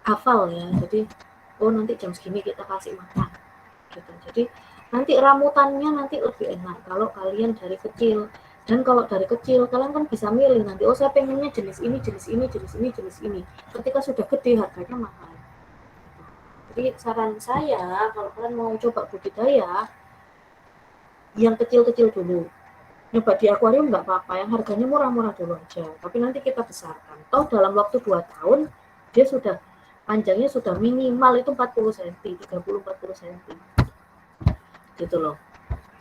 hafal ya, jadi oh nanti jam segini kita kasih makan gitu. Jadi nanti ramutannya nanti lebih enak kalau kalian dari kecil Dan kalau dari kecil kalian kan bisa milih nanti, oh saya pengennya jenis ini, jenis ini, jenis ini, jenis ini. Ketika sudah gede harganya mahal. Jadi saran saya kalau kalian mau coba budidaya, yang kecil-kecil dulu. Nyoba di akuarium nggak apa-apa, yang harganya murah-murah dulu aja. Tapi nanti kita besarkan. Toh dalam waktu 2 tahun dia sudah panjangnya sudah minimal itu 40 cm, 30-40 cm. Gitu loh.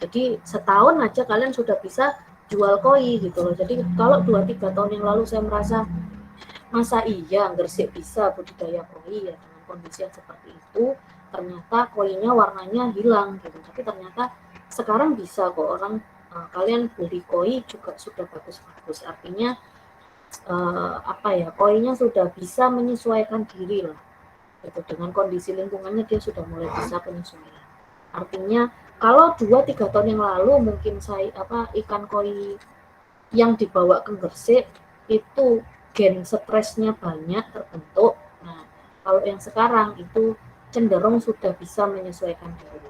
Jadi setahun aja kalian sudah bisa jual koi gitu loh. Jadi kalau 2-3 tahun yang lalu saya merasa masa iya Gresik bisa budidaya koi ya dengan kondisi yang seperti itu, ternyata koinya warnanya hilang gitu. Tapi ternyata sekarang bisa kok orang kalian beli koi juga sudah bagus-bagus. Artinya koinya sudah bisa menyesuaikan diri lah. Gitu. Dengan kondisi lingkungannya dia sudah mulai bisa penyesuaian. Artinya kalau 2-3 tahun yang lalu mungkin ikan koi yang dibawa ke Gresik itu gen stresnya banyak terbentuk. Nah, kalau yang sekarang itu cenderung sudah bisa menyesuaikan diri.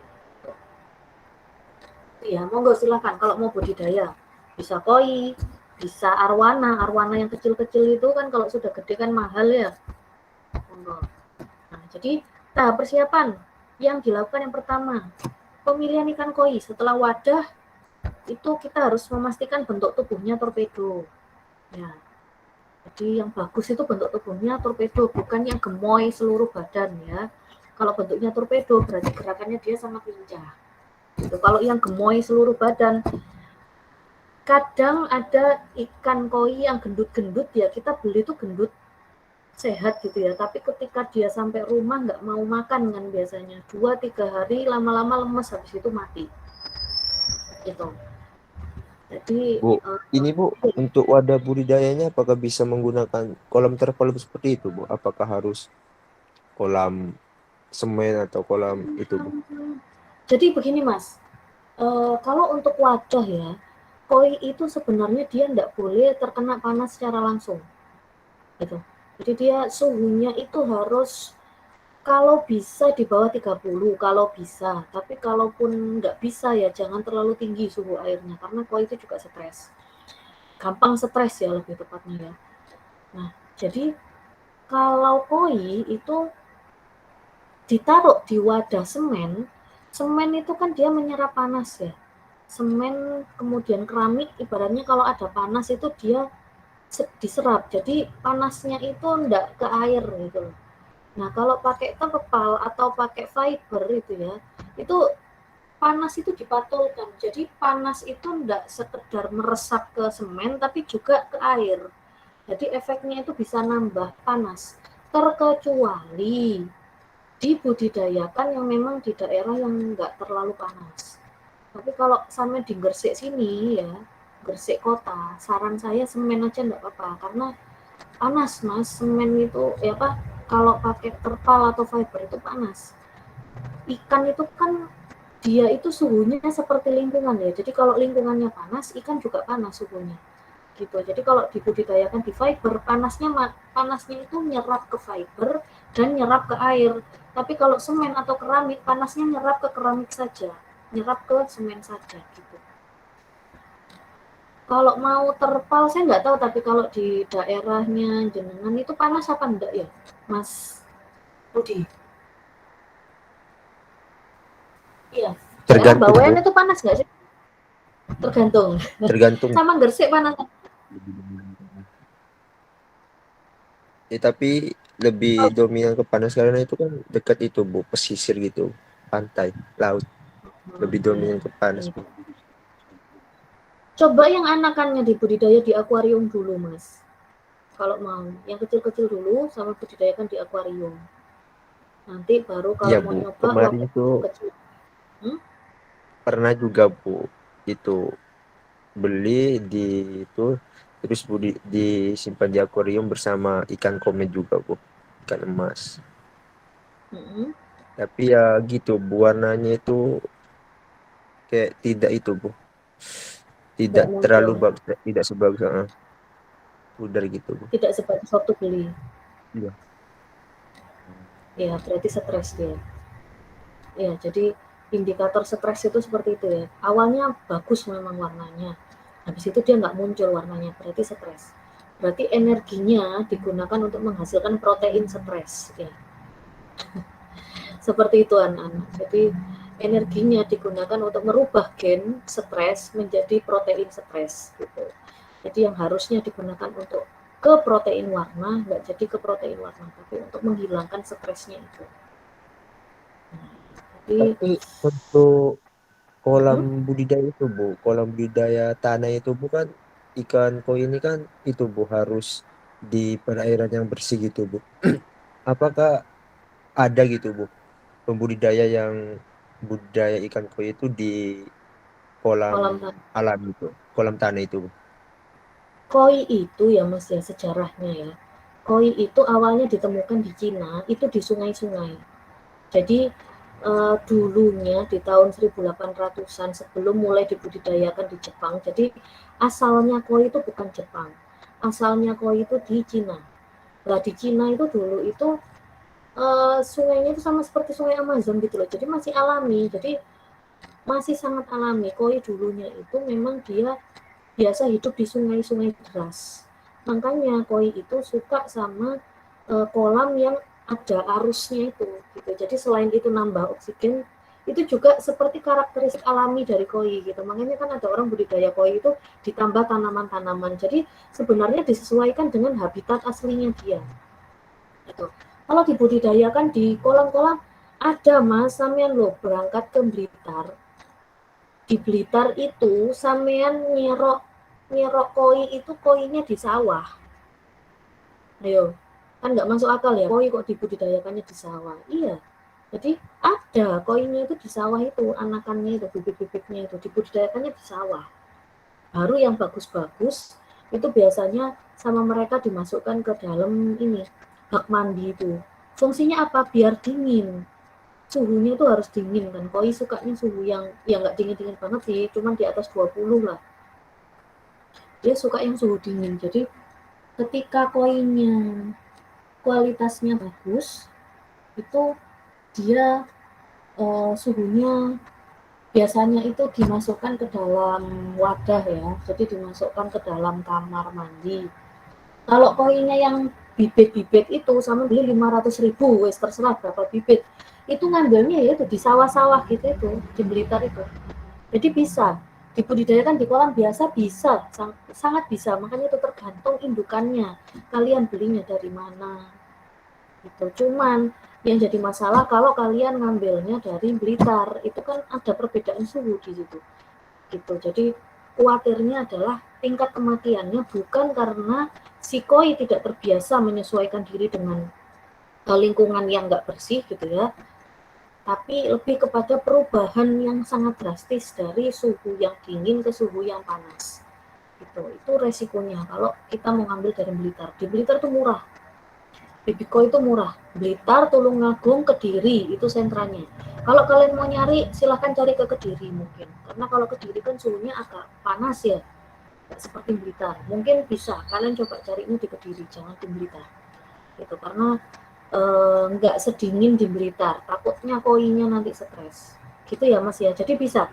Ya, monggo silakan kalau mau budidaya. Bisa koi, bisa arwana. Arwana yang kecil-kecil itu kan kalau sudah gede kan mahal ya. Monggo. Nah, jadi tahap persiapan yang dilakukan yang pertama, pemilihan ikan koi. Setelah wadah, itu kita harus memastikan bentuk tubuhnya torpedo. Ya, jadi yang bagus itu bentuk tubuhnya torpedo, bukan yang gemoy seluruh badan ya. Kalau bentuknya torpedo berarti gerakannya dia sangat lincah. Gitu. Kalau yang gemoy seluruh badan, kadang ada ikan koi yang gendut-gendut ya, kita beli itu gendut sehat gitu ya, tapi ketika dia sampai rumah nggak mau makan kan biasanya 2-3 hari lama-lama lemes, habis itu mati gitu. Jadi Bu, ini Bu, untuk wadah budidayanya apakah bisa menggunakan kolam terpal seperti itu Bu? Apakah harus kolam semen atau kolam itu Bu? Jadi begini Mas, kalau untuk wadah ya, koi itu sebenarnya dia nggak boleh terkena panas secara langsung gitu. Jadi dia suhunya itu harus kalau bisa di bawah 30 kalau bisa, tapi kalaupun nggak bisa ya jangan terlalu tinggi suhu airnya karena koi itu juga stres. Gampang stres ya lebih tepatnya ya. Nah, jadi kalau koi itu ditaruh di wadah semen, semen itu kan dia menyerap panas ya. Semen kemudian keramik ibaratnya kalau ada panas itu dia diserap. Jadi panasnya itu enggak ke air gitu. Nah, kalau pakai terpal atau pakai fiber itu ya, itu panas itu dipantulkan. Jadi panas itu enggak sekedar meresap ke semen tapi juga ke air. Jadi efeknya itu bisa nambah panas. Terkecuali dibudidayakan yang memang di daerah yang enggak terlalu panas. Tapi kalau sampai di Gresik sini ya, Gresik kota, saran saya semen aja enggak apa-apa karena panas Mas, semen itu ya apa kalau pakai terpal atau fiber itu panas. Ikan itu kan dia itu suhunya seperti lingkungan ya. Jadi kalau lingkungannya panas, ikan juga panas suhunya. Gitu. Jadi kalau dibudidayakan di fiber, panasnya itu nyerap ke fiber dan nyerap ke air. Tapi kalau semen atau keramik, panasnya nyerap ke keramik saja, nyerap ke semen saja gitu. Kalau mau terpal saya nggak tahu, tapi kalau di daerahnya jenengan itu panas apa enggak ya, Mas Rudi? Iya, daerah Tergantung Bu, Bawean itu panas nggak sih? Tergantung. tergantung. Sama Gresik panas. Ya, tapi lebih dominan ke panas karena itu kan dekat itu Bu, pesisir gitu, pantai, laut. Lebih dominan ke panas Bu. Coba yang anakannya dibudidaya di akuarium dulu, Mas. Kalau mau, yang kecil-kecil dulu sama budidayakan di akuarium. Nanti baru kalau Iya mau Bu, nyoba kemarin waktu itu kecil. pernah juga Bu, itu beli di itu terus Bu disimpan di akuarium bersama ikan komet juga Bu, ikan emas. Tapi ya gitu Bu, warnanya itu kayak tidak itu Bu, Nggak tidak terlalu muncul, bagus, tidak sebagus pudar gitu Bu. tidak sebagus waktu beli. Iya. Ya, berarti stres dia. Ya, jadi indikator stres itu seperti itu ya. Awalnya bagus memang warnanya. habis itu dia nggak muncul warnanya, berarti stres. Berarti energinya digunakan untuk menghasilkan protein stres ya. Seperti itu anak-anak. Jadi energinya digunakan untuk merubah gen stres menjadi protein stres gitu. Jadi yang harusnya digunakan untuk ke protein warna nggak jadi ke protein warna, tapi untuk menghilangkan stresnya itu. Nah, jadi Tapi untuk kolam hmm, budidaya itu Bu, kolam budidaya tanah itu bukan ikan koi ini kan itu Bu harus di perairan yang bersih gitu Bu. Apakah ada gitu Bu pembudidaya yang budidaya ikan koi itu di kolam kolam tanah. alam itu, kolam tanah itu Bu? Koi itu ya Mas ya sejarahnya ya. Koi itu awalnya ditemukan di Cina, itu di sungai-sungai. Jadi dulunya di tahun 1800-an sebelum mulai dibudidayakan di Jepang. Jadi asalnya koi itu bukan Jepang. Asalnya koi itu di Cina. Nah, di Cina itu dulu itu sungainya itu sama seperti sungai Amazon gitu loh. Jadi masih alami. Jadi masih sangat alami. Koi dulunya itu memang dia biasa hidup di sungai-sungai deras. Makanya koi itu suka sama kolam yang ada arusnya itu gitu. Jadi selain itu nambah oksigen, itu juga seperti karakteristik alami dari koi gitu. Makanya kan ada orang budidaya koi itu ditambah tanaman-tanaman. Jadi sebenarnya disesuaikan dengan habitat aslinya dia. Gitu. Kalau dibudidayakan di kolam-kolam ada Mas, sampean lo berangkat ke Blitar. Di Blitar itu sampean nyerok nyerok koi itu koinya di sawah. Ayo, kan nggak masuk akal ya, koi kok dibudidayakannya di sawah. Iya, jadi ada koinya itu di sawah itu, anakannya itu, bibit-bibitnya itu dibudidayakannya di sawah. Baru yang bagus-bagus itu biasanya sama mereka dimasukkan ke dalam ini, bak mandi itu. Fungsinya apa? Biar dingin. Suhunya itu harus dingin kan. Koi sukanya suhu yang ya nggak dingin-dingin banget sih, cuman di atas 20 lah. Dia suka yang suhu dingin. Jadi ketika koinnya kualitasnya bagus, itu dia suhunya biasanya itu dimasukkan ke dalam wadah ya, jadi dimasukkan ke dalam kamar mandi. Kalau koinnya yang bibit-bibit itu sama beli 500.000, wes terserah berapa bibit. Itu ngambilnya ya itu di sawah-sawah gitu itu, di Blitar itu. Jadi bisa dibudidayakan di kolam biasa bisa, sangat bisa. Makanya itu tergantung indukannya. Kalian belinya dari mana? Gitu. Cuman yang jadi masalah kalau kalian ngambilnya dari Blitar, itu kan ada perbedaan suhu di situ. Gitu. Jadi khawatirnya adalah tingkat kematiannya bukan karena si koi tidak terbiasa menyesuaikan diri dengan lingkungan yang nggak bersih gitu ya, tapi lebih kepada perubahan yang sangat drastis dari suhu yang dingin ke suhu yang panas. Itu resikonya kalau kita mau ngambil dari Blitar. Di Blitar itu murah, Bibico itu murah. Blitar, Tulungagung, Kediri itu sentranya. Kalau kalian mau nyari, silahkan cari ke Kediri mungkin. Karena kalau Kediri kan suhunya agak panas ya, nggak seperti Blitar. Mungkin bisa kalian coba carinya di Kediri, jangan di Blitar. Gitu karena nggak sedingin di Blitar. Takutnya koinya nanti stres. Gitu ya Mas ya. Jadi bisa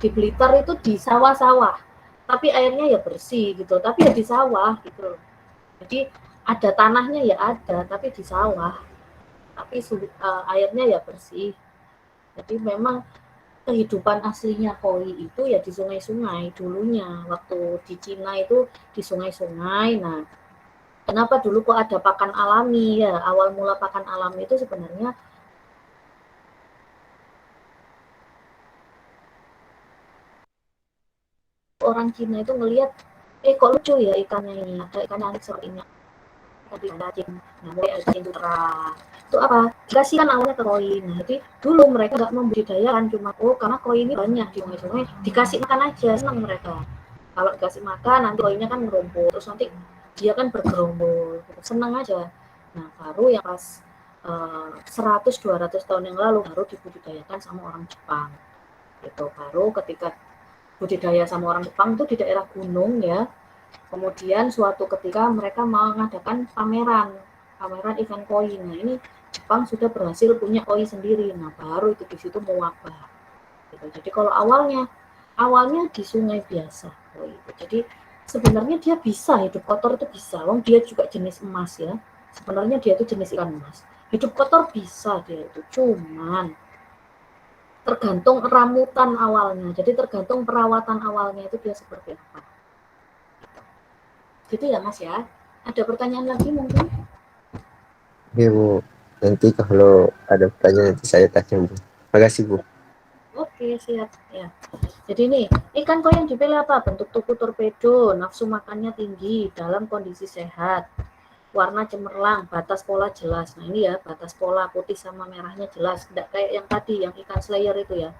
di Blitar itu di sawah-sawah, tapi airnya ya bersih gitu. Tapi ya di sawah gitu. Jadi ada tanahnya ya ada, tapi di sawah. Tapi airnya ya bersih. Jadi memang kehidupan aslinya koi itu ya di sungai-sungai dulunya. Waktu di Cina itu di sungai-sungai. Nah, kenapa dulu kok ada pakan alami ya? Awal mula pakan alami itu sebenarnya orang Cina itu ngelihat, kok lucu ya ikannya ini, ada ikan yang seperti ini. Tadi cacing, nah mulai ada cacing sutra. Itu apa? Dikasihkan awalnya ke koi. Nah, jadi dulu mereka nggak membudidayakan cuma karena koi ini banyak di sungai-sungai, dikasih makan aja, senang mereka. Kalau dikasih makan, nanti koinya kan merumput, terus nanti dia kan bergerombol, gitu. Senang aja. Nah, baru yang pas 100-200 tahun yang lalu baru dibudidayakan sama orang Jepang. Itu baru ketika budidaya sama orang Jepang itu di daerah gunung ya. Kemudian suatu ketika mereka mengadakan pameran ikan koi. Nah ini Jepang sudah berhasil punya koi sendiri. Nah baru itu di situ mewabah. Gitu. Jadi kalau awalnya di sungai biasa, koi itu. Jadi sebenarnya dia bisa hidup kotor itu bisa. Wong dia juga jenis emas ya. Sebenarnya dia itu jenis ikan emas. Hidup kotor bisa dia itu. Cuman tergantung ramutan awalnya. Jadi tergantung perawatan awalnya itu dia seperti apa. Gitu ya Mas ya. Ada pertanyaan lagi mungkin? Oke Bu, nanti kalau ada pertanyaan nanti saya tanya Bu. Makasih Bu. Oke, siap ya. Jadi nih, ikan koi yang dipilih apa? Bentuk tubuh torpedo, nafsu makannya tinggi, dalam kondisi sehat, warna cemerlang, batas pola jelas. Nah ini ya, batas pola putih sama merahnya jelas. Tidak kayak yang tadi, yang ikan slayer itu ya.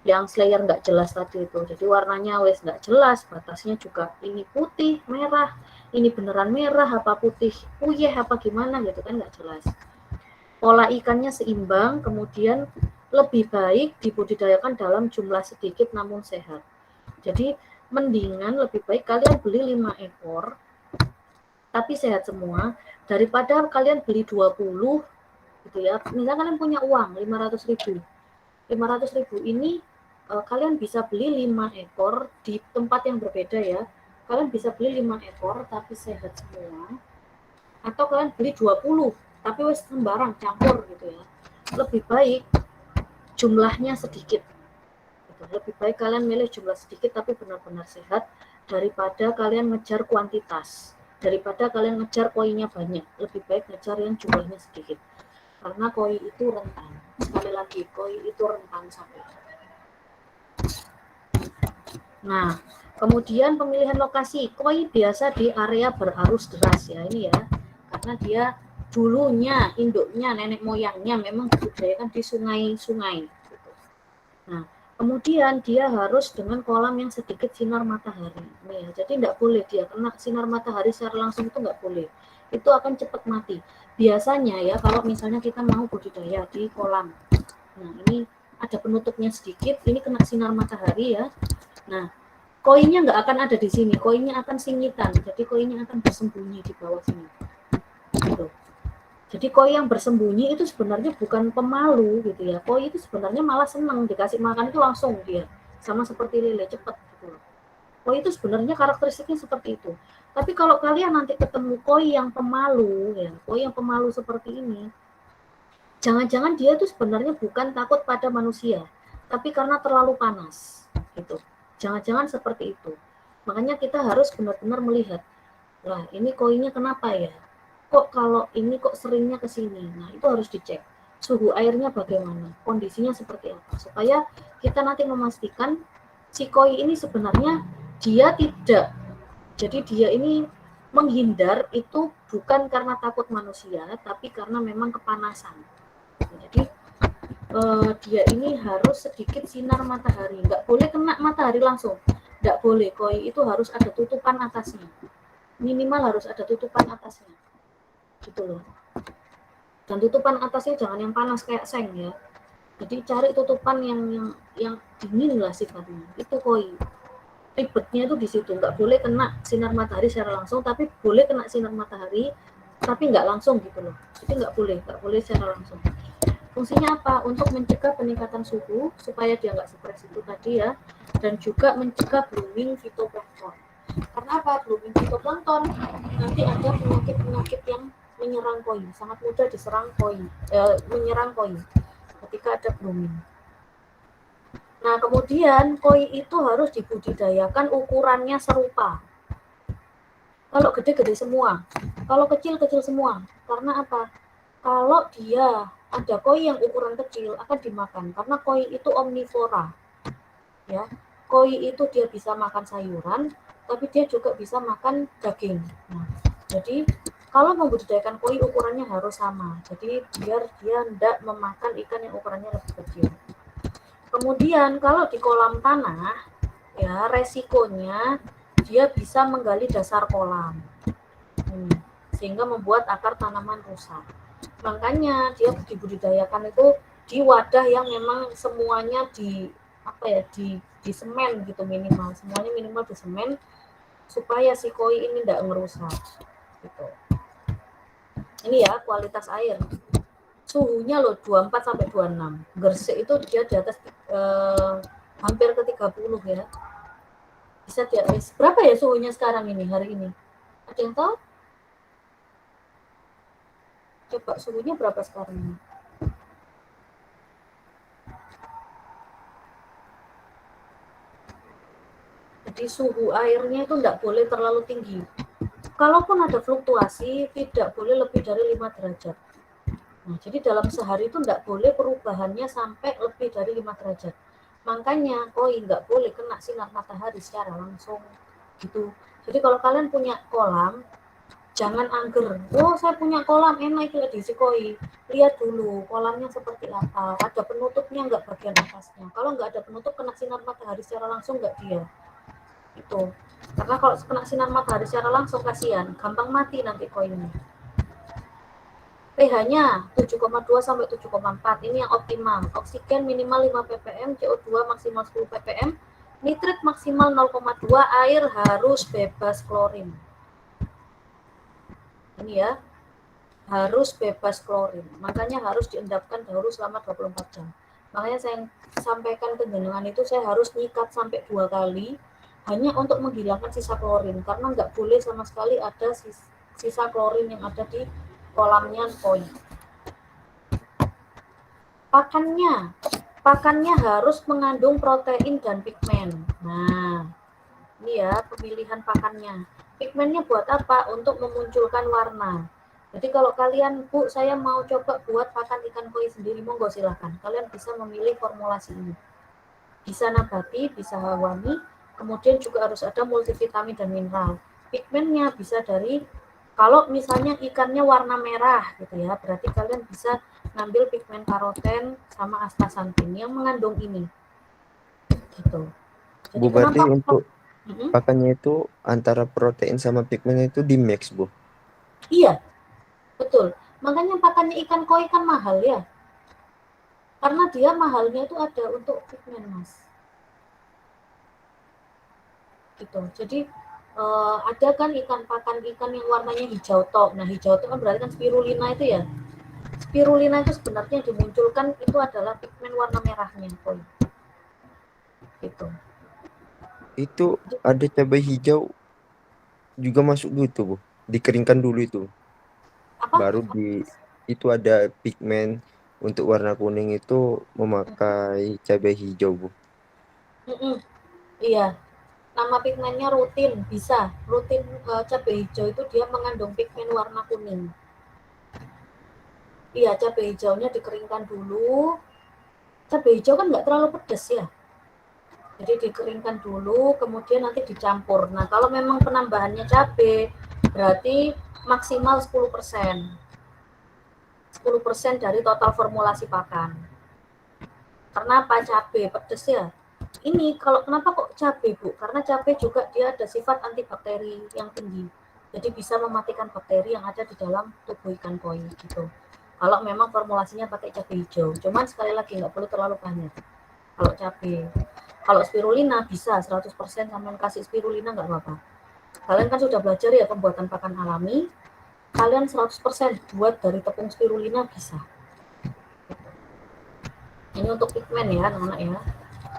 Yang slayer nggak jelas tadi itu. Jadi warnanya wes nggak jelas, batasnya juga ini putih, merah, ini beneran merah, apa putih, puyeh, apa gimana gitu kan nggak jelas. Pola ikannya seimbang, kemudian lebih baik dibudidayakan dalam jumlah sedikit namun sehat. Jadi mendingan lebih baik kalian beli 5 ekor tapi sehat semua daripada kalian beli 20 gitu ya. Misalnya kalian punya uang 500.000. 500.000 ini kalian bisa beli 5 ekor di tempat yang berbeda ya. Kalian bisa beli 5 ekor tapi sehat semua. Atau kalian beli 20 tapi wes sembarang campur gitu ya. Lebih baik jumlahnya sedikit. Lebih baik kalian milih jumlah sedikit tapi benar-benar sehat daripada kalian ngejar kuantitas. Daripada kalian ngejar koinnya banyak, lebih baik ngejar yang jumlahnya sedikit. Karena koi itu rentan. Sekali lagi, koi itu rentan sampai. Nah, kemudian pemilihan lokasi. Koi biasa di area berarus deras ya, ini ya. Karena dia dulunya, induknya, nenek moyangnya memang dibudidayakan di sungai-sungai. Nah, kemudian dia harus dengan kolam yang sedikit sinar matahari. Nih, jadi tidak boleh dia kena sinar matahari secara langsung, itu nggak boleh. Itu akan cepat mati. Biasanya ya kalau misalnya kita mau budidaya di kolam. Nah, ini ada penutupnya sedikit, ini kena sinar matahari ya. Nah, koinnya nggak akan ada di sini, koinnya akan singitan. Jadi koinnya akan bersembunyi di bawah sini. Gitu. Jadi koi yang bersembunyi itu sebenarnya bukan pemalu gitu ya. Koi itu sebenarnya malah senang dikasih makan itu langsung dia. Sama seperti lele cepat gitu loh. Koi itu sebenarnya karakteristiknya seperti itu. Tapi kalau kalian nanti ketemu koi yang pemalu ya, koi yang pemalu seperti ini, jangan-jangan dia itu sebenarnya bukan takut pada manusia, tapi karena terlalu panas gitu. Jangan-jangan seperti itu. Makanya kita harus benar-benar melihat, lah ini koinya kenapa ya? Kok kalau ini kok seringnya ke sini. Nah, itu harus dicek. Suhu airnya bagaimana, kondisinya seperti apa. Supaya kita nanti memastikan si koi ini sebenarnya dia tidak. Jadi dia ini menghindar itu bukan karena takut manusia, tapi karena memang kepanasan. Jadi dia ini harus sedikit sinar matahari. Nggak boleh kena matahari langsung. Nggak boleh, koi itu harus ada tutupan atasnya. Minimal harus ada tutupan atasnya. Gitu loh. Dan tutupan atasnya jangan yang panas kayak seng ya. Jadi cari tutupan yang dingin lah sifatnya. Itu koi. Ribetnya itu di situ. Nggak boleh kena sinar matahari secara langsung, tapi boleh kena sinar matahari, tapi nggak langsung gitu loh. Jadi nggak boleh secara langsung. Fungsinya apa? Untuk mencegah peningkatan suhu supaya dia nggak stres itu tadi ya, dan juga mencegah blooming fitoplankton. Karena apa? Blooming fitoplankton nanti ada penyakit-penyakit yang menyerang koi, sangat mudah diserang koi, menyerang koi ketika ada blooming. Nah, kemudian koi itu harus dibudidayakan ukurannya serupa. Kalau gede-gede semua, kalau kecil-kecil semua. Karena apa? Kalau dia ada koi yang ukuran kecil akan dimakan karena koi itu omnivora. Ya. Koi itu dia bisa makan sayuran, tapi dia juga bisa makan daging. Nah, jadi kalau membudidayakan koi ukurannya harus sama. Jadi biar dia tidak memakan ikan yang ukurannya lebih kecil. Kemudian kalau di kolam tanah, ya resikonya dia bisa menggali dasar kolam, sehingga membuat akar tanaman rusak. Makanya dia dibudidayakan itu di wadah yang memang semuanya di semen gitu minimal, semuanya minimal di semen supaya si koi ini tidak ngerusak gitu. Ini ya kualitas air, suhunya loh 24 sampai 26. Gersik itu dia di atas hampir ke 30 ya. Bisa dia, berapa ya suhunya sekarang ini, hari ini? Ada yang tahu? Coba suhunya berapa sekarang ini? Jadi suhu airnya itu tidak boleh terlalu tinggi. Kalaupun ada fluktuasi, tidak boleh lebih dari 5 derajat. Nah, jadi dalam sehari itu tidak boleh perubahannya sampai lebih dari 5 derajat. Makanya koi nggak boleh kena sinar matahari secara langsung. Gitu. Jadi kalau kalian punya kolam, jangan angger. Oh, saya punya kolam, enak itu diisi koi. Lihat dulu kolamnya seperti apa. Ada penutupnya nggak bagian atasnya. Kalau nggak ada penutup, kena sinar matahari secara langsung nggak dia. Itu. Karena kalau kena sinar matahari secara langsung kasihan, gampang mati nanti koinnya. pH-nya 7,2 sampai 7,4 ini yang optimal. Oksigen minimal 5 ppm, CO2 maksimal 10 ppm, nitrit maksimal 0,2, air harus bebas klorin. Ini ya, harus bebas klorin. Makanya harus diendapkan dahulu selama 24 jam. Makanya saya sampaikan ke jenengan itu saya harus nyikat sampai 2 kali hanya untuk menghilangkan sisa klorin, karena nggak boleh sama sekali ada sisa klorin yang ada di kolamnya koi. Pakannya harus mengandung protein dan pigmen. Nah, ini ya pemilihan pakannya. Pigmennya buat apa? Untuk memunculkan warna. Jadi kalau kalian, Bu, saya mau coba buat pakan ikan koi sendiri, monggo silahkan. Kalian bisa memilih formulasi ini. Bisa nabati, bisa hewani, kemudian juga harus ada multivitamin dan mineral. Pigmennya bisa dari, kalau misalnya ikannya warna merah gitu ya, berarti kalian bisa ngambil pigmen karoten sama astaxanthin yang mengandung ini. Gitu. Jadi Bu, berarti kenapa? untuk pakannya itu antara protein sama pigmen itu di mix, Bu? Iya, betul. Makanya pakannya ikan koi kan mahal ya. Karena dia mahalnya itu ada untuk pigmen, Mas. Gitu. Jadi ada kan ikan pakan ikan yang warnanya hijau tok. Nah, hijau tok kan berarti kan spirulina itu ya. Spirulina itu sebenarnya dimunculkan itu adalah pigmen warna merahnya koi. Gitu. Itu ada cabai hijau juga masuk gitu, Bu. Dikeringkan dulu itu. Apa? Baru itu ada pigmen untuk warna kuning itu memakai cabai hijau, Bu. Iya. Nama pigmennya rutin, bisa. Rutin cabai hijau itu dia mengandung pigmen warna kuning. Iya, cabai hijaunya dikeringkan dulu. Cabai hijau kan nggak terlalu pedas ya. Jadi dikeringkan dulu, kemudian nanti dicampur. Nah, kalau memang penambahannya cabai, berarti maksimal 10%. 10% dari total formulasi pakan. Karena apa? Cabai pedas ya. Ini kalau kenapa kok cabai, Bu? Karena cabai juga dia ada sifat antibakteri yang tinggi. Jadi bisa mematikan bakteri yang ada di dalam tubuh ikan koi gitu. Kalau memang formulasinya pakai cabai hijau. Cuman sekali lagi nggak perlu terlalu banyak. Kalau cabai. Kalau spirulina bisa 100% sampean kasih spirulina nggak apa-apa. Kalian kan sudah belajar ya pembuatan pakan alami. Kalian 100% buat dari tepung spirulina bisa. Ini untuk pigmen ya anak-anak ya.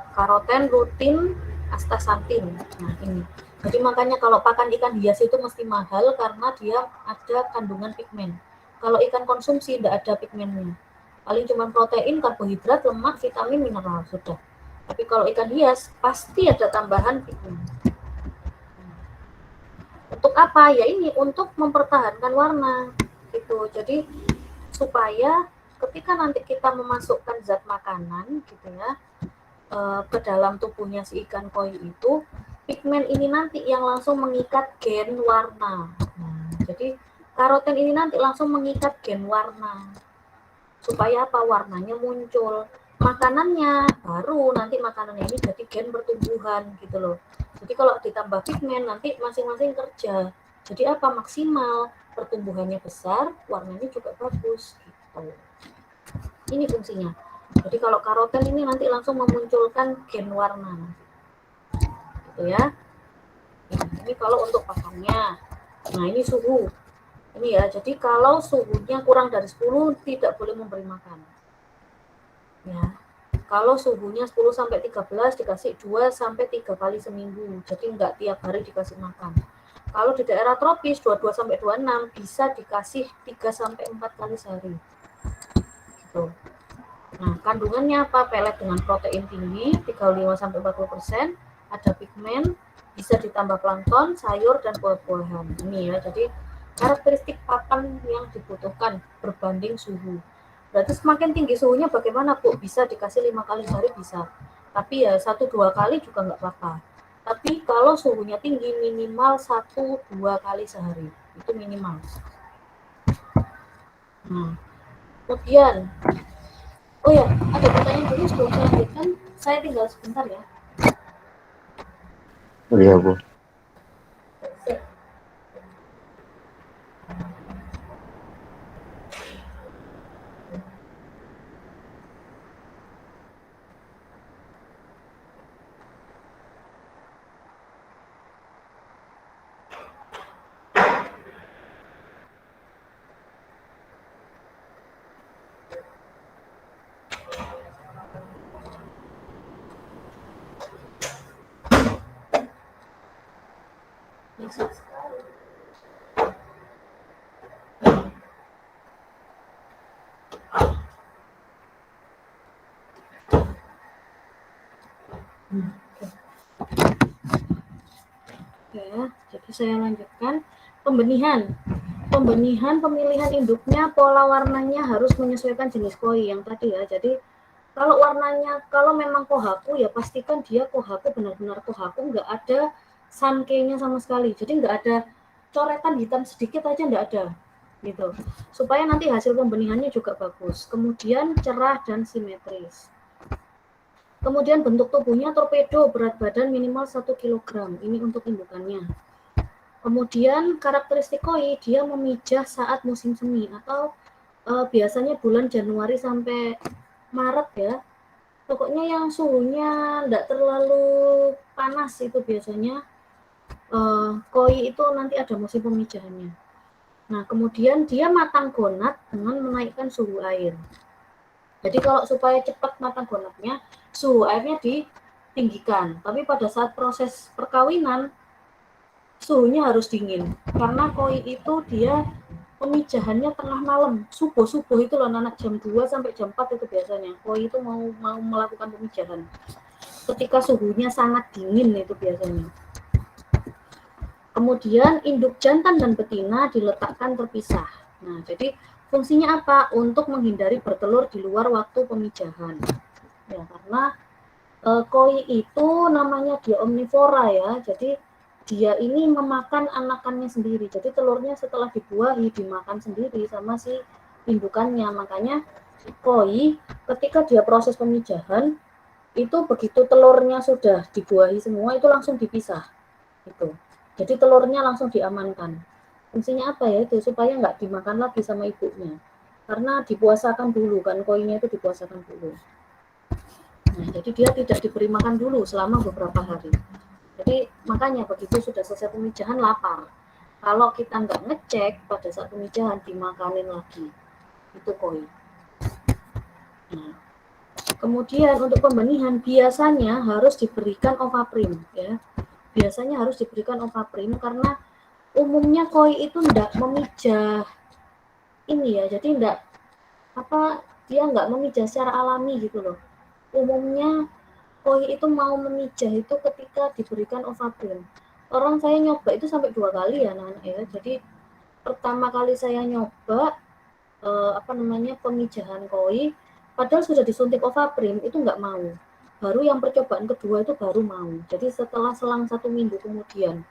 Karoten, rutin, astaxanthin. Nah ini. Jadi makanya kalau pakan ikan hias itu mesti mahal karena dia ada kandungan pigmen. Kalau ikan konsumsi tidak ada pigmennya. Paling cuma protein, karbohidrat, lemak, vitamin, mineral sudah. Tapi kalau ikan hias pasti ada tambahan pigmen. Untuk apa? Ya ini untuk mempertahankan warna. Gitu. Jadi supaya ketika nanti kita memasukkan zat makanan gitu ya ke dalam tubuhnya si ikan koi itu, pigmen ini nanti yang langsung mengikat gen warna. Nah, jadi karoten ini nanti langsung mengikat gen warna. Supaya apa? Warnanya muncul. Makanannya baru nanti makanannya ini jadi gen pertumbuhan gitu loh. Jadi kalau ditambah pigmen nanti masing-masing kerja. Jadi apa? Maksimal, pertumbuhannya besar, warnanya juga bagus gitu. Ini fungsinya. Jadi kalau karoten ini nanti langsung memunculkan gen warna. Gitu ya. Ini kalau untuk pakannya. Nah, ini suhu. Ini ya, jadi kalau suhunya kurang dari 10 tidak boleh memberi makan. Ya. Kalau suhunya 10 sampai 13 dikasih 2 sampai 3 kali seminggu. Jadi nggak tiap hari dikasih makan. Kalau di daerah tropis 22 sampai 26 bisa dikasih 3 sampai 4 kali sehari. Gitu. Nah, kandungannya apa? Pelet dengan protein tinggi 35 sampai 40%, ada pigmen, bisa ditambah plankton, sayur dan buah-buahan. Ini ya. Jadi karakteristik pakan yang dibutuhkan berbanding suhu. Berarti semakin tinggi suhunya bagaimana, Bu? Bisa dikasih 5 kali sehari bisa. Tapi ya 1-2 kali juga nggak apa-apa. Tapi kalau suhunya tinggi minimal 1-2 kali sehari. Itu minimal. Nah, kemudian oh ya, ada pertanyaan dulu sebelum saya lanjutkan. Saya tinggal sebentar ya. Iya, Bu. Bisa sekali. Oke, jadi saya lanjutkan. Pembenihan. Pembenihan, pemilihan induknya, pola warnanya harus menyesuaikan jenis koi yang tadi ya. Jadi kalau warnanya, kalau memang kohaku ya pastikan dia kohaku benar-benar kohaku, nggak ada sankenya sama sekali. Jadi nggak ada coretan hitam sedikit aja, nggak ada gitu. Supaya nanti hasil pembenihannya juga bagus. Kemudian cerah dan simetris. Kemudian bentuk tubuhnya torpedo, berat badan minimal 1 kg. Ini untuk indukannya. Kemudian karakteristik koi, dia memijah saat musim semi atau biasanya bulan Januari sampai Maret ya. Pokoknya yang suhunya tidak terlalu panas itu biasanya koi itu nanti ada musim pemijahannya. Nah, kemudian dia matang gonat dengan menaikkan suhu air. Jadi kalau supaya cepat matang gonatnya, suhu airnya ditinggikan. Tapi pada saat proses perkawinan, suhunya harus dingin. Karena koi itu dia pemijahannya tengah malam, subuh-subuh itu loh, anak jam 2 sampai jam 4 itu biasanya. Koi itu mau melakukan pemijahan. Ketika suhunya sangat dingin itu biasanya. Kemudian induk jantan dan betina diletakkan terpisah. Nah, jadi fungsinya apa? Untuk menghindari bertelur di luar waktu pemijahan. Ya, karena koi itu namanya dia omnivora ya. Jadi dia ini memakan anakannya sendiri. Jadi telurnya setelah dibuahi dimakan sendiri sama si indukannya. Makanya koi ketika dia proses pemijahan itu begitu telurnya sudah dibuahi semua itu langsung dipisah. Gitu. Jadi telurnya langsung diamankan. Fungsinya apa ya itu? Supaya nggak dimakan lagi sama ibunya. Karena dipuasakan dulu kan, koinya itu dipuasakan dulu. Nah, jadi dia tidak diberi makan dulu selama beberapa hari. Jadi makanya begitu sudah selesai pemijahan lapar. Kalau kita nggak ngecek pada saat pemijahan dimakanin lagi. Itu koi. Nah, kemudian untuk pembenihan biasanya harus diberikan ovaprim ya. Biasanya harus diberikan ovaprim karena umumnya koi itu enggak memijah ini ya, jadi enggak dia enggak memijah secara alami gitu loh. Umumnya koi itu mau memijah itu ketika diberikan ovaprim. Orang saya nyoba itu sampai 2 kali ya anak-anak ya. Jadi pertama kali saya nyoba pemijahan koi, padahal sudah disuntik ovaprim itu enggak mau. Baru yang percobaan kedua itu baru mau. Jadi setelah selang 1 minggu kemudian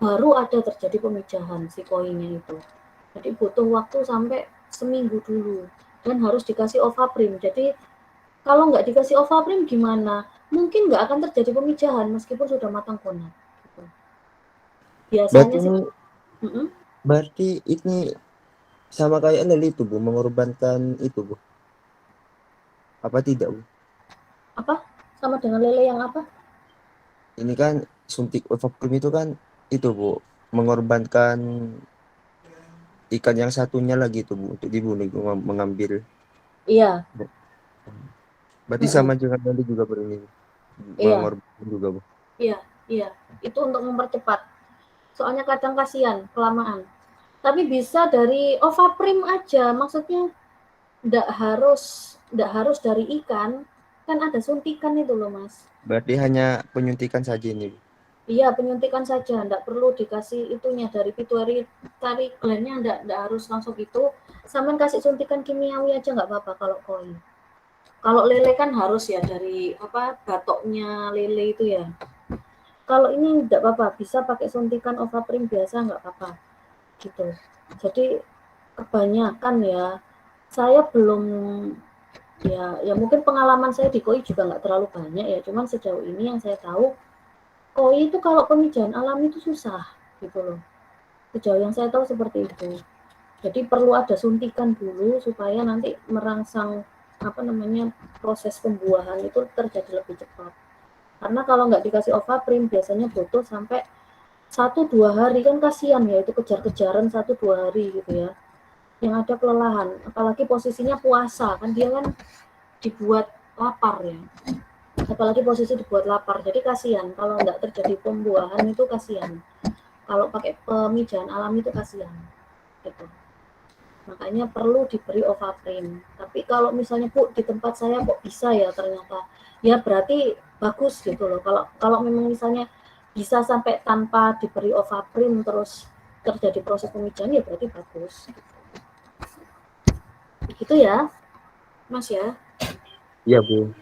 baru ada terjadi pemijahan si koinya itu. Jadi butuh waktu sampai seminggu dulu dan harus dikasih ovaprim. Jadi kalau nggak dikasih ovaprim gimana? Mungkin nggak akan terjadi pemijahan meskipun sudah matang gonat. Gitu. Biasanya Berarti ini sama kayak Leli itu Bu, mengorbankan itu Bu. Apa tidak Bu? Apa? Sama dengan lele yang apa? Ini kan suntik ovaprim itu kan itu Bu, mengorbankan ikan yang satunya lagi itu Bu untuk dibunuh, mengambil. Iya. Berarti sama dengan Bali juga berini Iya, mengorbankan juga, Bu. iya, iya. Itu untuk mempercepat. Soalnya kadang kasihan kelamaan. Tapi bisa dari Ovaprim aja, maksudnya ndak harus dari ikan, kan ada suntikan itu loh Mas. Berarti hanya penyuntikan saja ini, Bu. Iya, penyuntikan saja, ndak perlu dikasih itunya dari pituitary gland-nya, ndak harus langsung itu. Sampean kasih suntikan kimiawi aja nggak apa-apa kalau koi. Kalau lele kan harus ya dari apa batoknya lele itu ya. Kalau ini ndak apa-apa, bisa pakai suntikan Ovaprim biasa nggak apa-apa gitu. Jadi kebanyakan ya, saya belum ya mungkin pengalaman saya di koi juga nggak terlalu banyak ya, cuman sejauh ini yang saya tahu koi itu kalau pemijahan alami itu susah gitu loh. Sejauh yang saya tahu seperti itu. Jadi perlu ada suntikan dulu supaya nanti merangsang apa namanya proses pembuahan itu terjadi lebih cepat. Karena kalau nggak dikasih Ovaprim biasanya butuh sampai 1-2 hari, kan kasihan ya itu kejar-kejaran 1-2 hari gitu ya. Yang ada kelelahan, apalagi posisinya puasa kan dia kan dibuat lapar ya. Apalagi posisi dibuat lapar, jadi kasihan kalau nggak terjadi pembuahan itu kasihan. Kalau pakai pemijahan alami itu kasihan gitu. Makanya perlu diberi Ovaprim. Tapi kalau misalnya Bu di tempat saya kok bisa ya ternyata, ya berarti bagus gitu loh. Kalau memang misalnya bisa sampai tanpa diberi Ovaprim terus terjadi proses pemijahan ya berarti bagus. Gitu ya, Mas ya. Iya, Bu.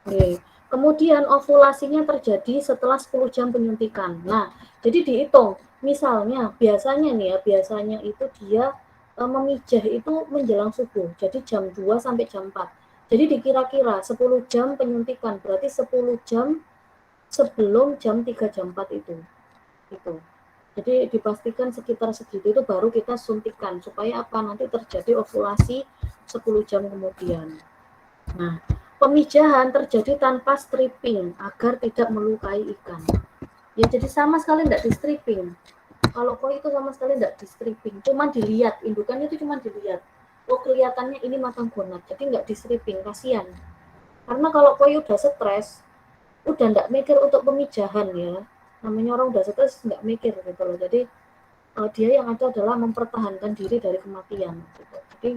Oke. Kemudian ovulasinya terjadi setelah 10 jam penyuntikan. Nah, jadi dihitung. Misalnya biasanya itu dia memijah itu menjelang subuh. Jadi jam 2 sampai jam 4. Jadi dikira-kira 10 jam penyuntikan, berarti 10 jam sebelum jam 3 jam 4 itu. Itu. Jadi dipastikan sekitar segitu itu baru kita suntikan supaya apa? Nanti terjadi ovulasi 10 jam kemudian. Nah, pemijahan terjadi tanpa stripping agar tidak melukai ikan. Ya jadi sama sekali tidak di stripping. Kalau koi itu sama sekali tidak di stripping, cuma dilihat, indukannya itu cuma dilihat. Oh kelihatannya ini matang gonat, jadi nggak di stripping, kasihan. Karena kalau koi udah stres, udah nggak mikir untuk pemijahan ya. Namanya orang udah stres nggak mikir gitu loh. Jadi dia yang ada adalah mempertahankan diri dari kematian. Gitu. Jadi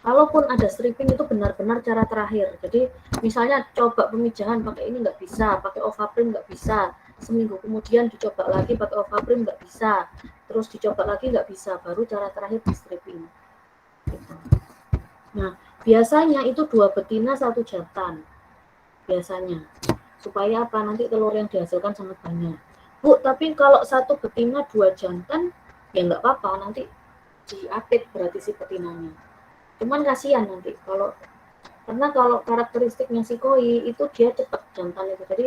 kalaupun ada stripping itu benar-benar cara terakhir. Jadi misalnya coba pemijahan pakai ini nggak bisa, pakai Ovaprim nggak bisa, seminggu kemudian dicoba lagi pakai Ovaprim nggak bisa, terus dicoba lagi nggak bisa, baru cara terakhir di stripping. Gitu. Nah biasanya itu 2 betina 1 jantan, biasanya supaya apa nanti telur yang dihasilkan sangat banyak. Bu, tapi kalau 1 betina 2 jantan ya nggak apa-apa, nanti diapit berarti si betinanya. Cuman kasihan nanti karena kalau karakteristiknya si koi itu dia cepat jantan itu, jadi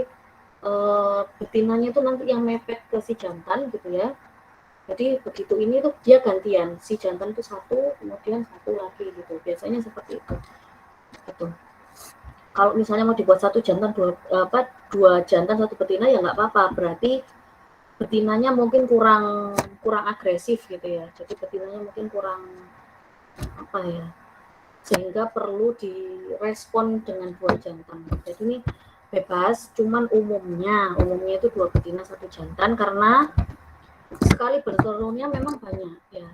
betinanya itu nanti yang mepet ke si jantan gitu ya. Jadi begitu ini tuh dia gantian, si jantan itu 1 kemudian 1 lagi gitu, biasanya seperti itu gitu. Kalau misalnya mau dibuat 1 jantan 2 jantan 1 betina ya nggak apa-apa, berarti betinanya mungkin kurang agresif gitu ya, jadi betinanya mungkin kurang apa ya, sehingga perlu direspon dengan 2 jantan. Jadi ini bebas, cuman umumnya itu 2 betina 1 jantan karena sekali bertelurnya memang banyak ya.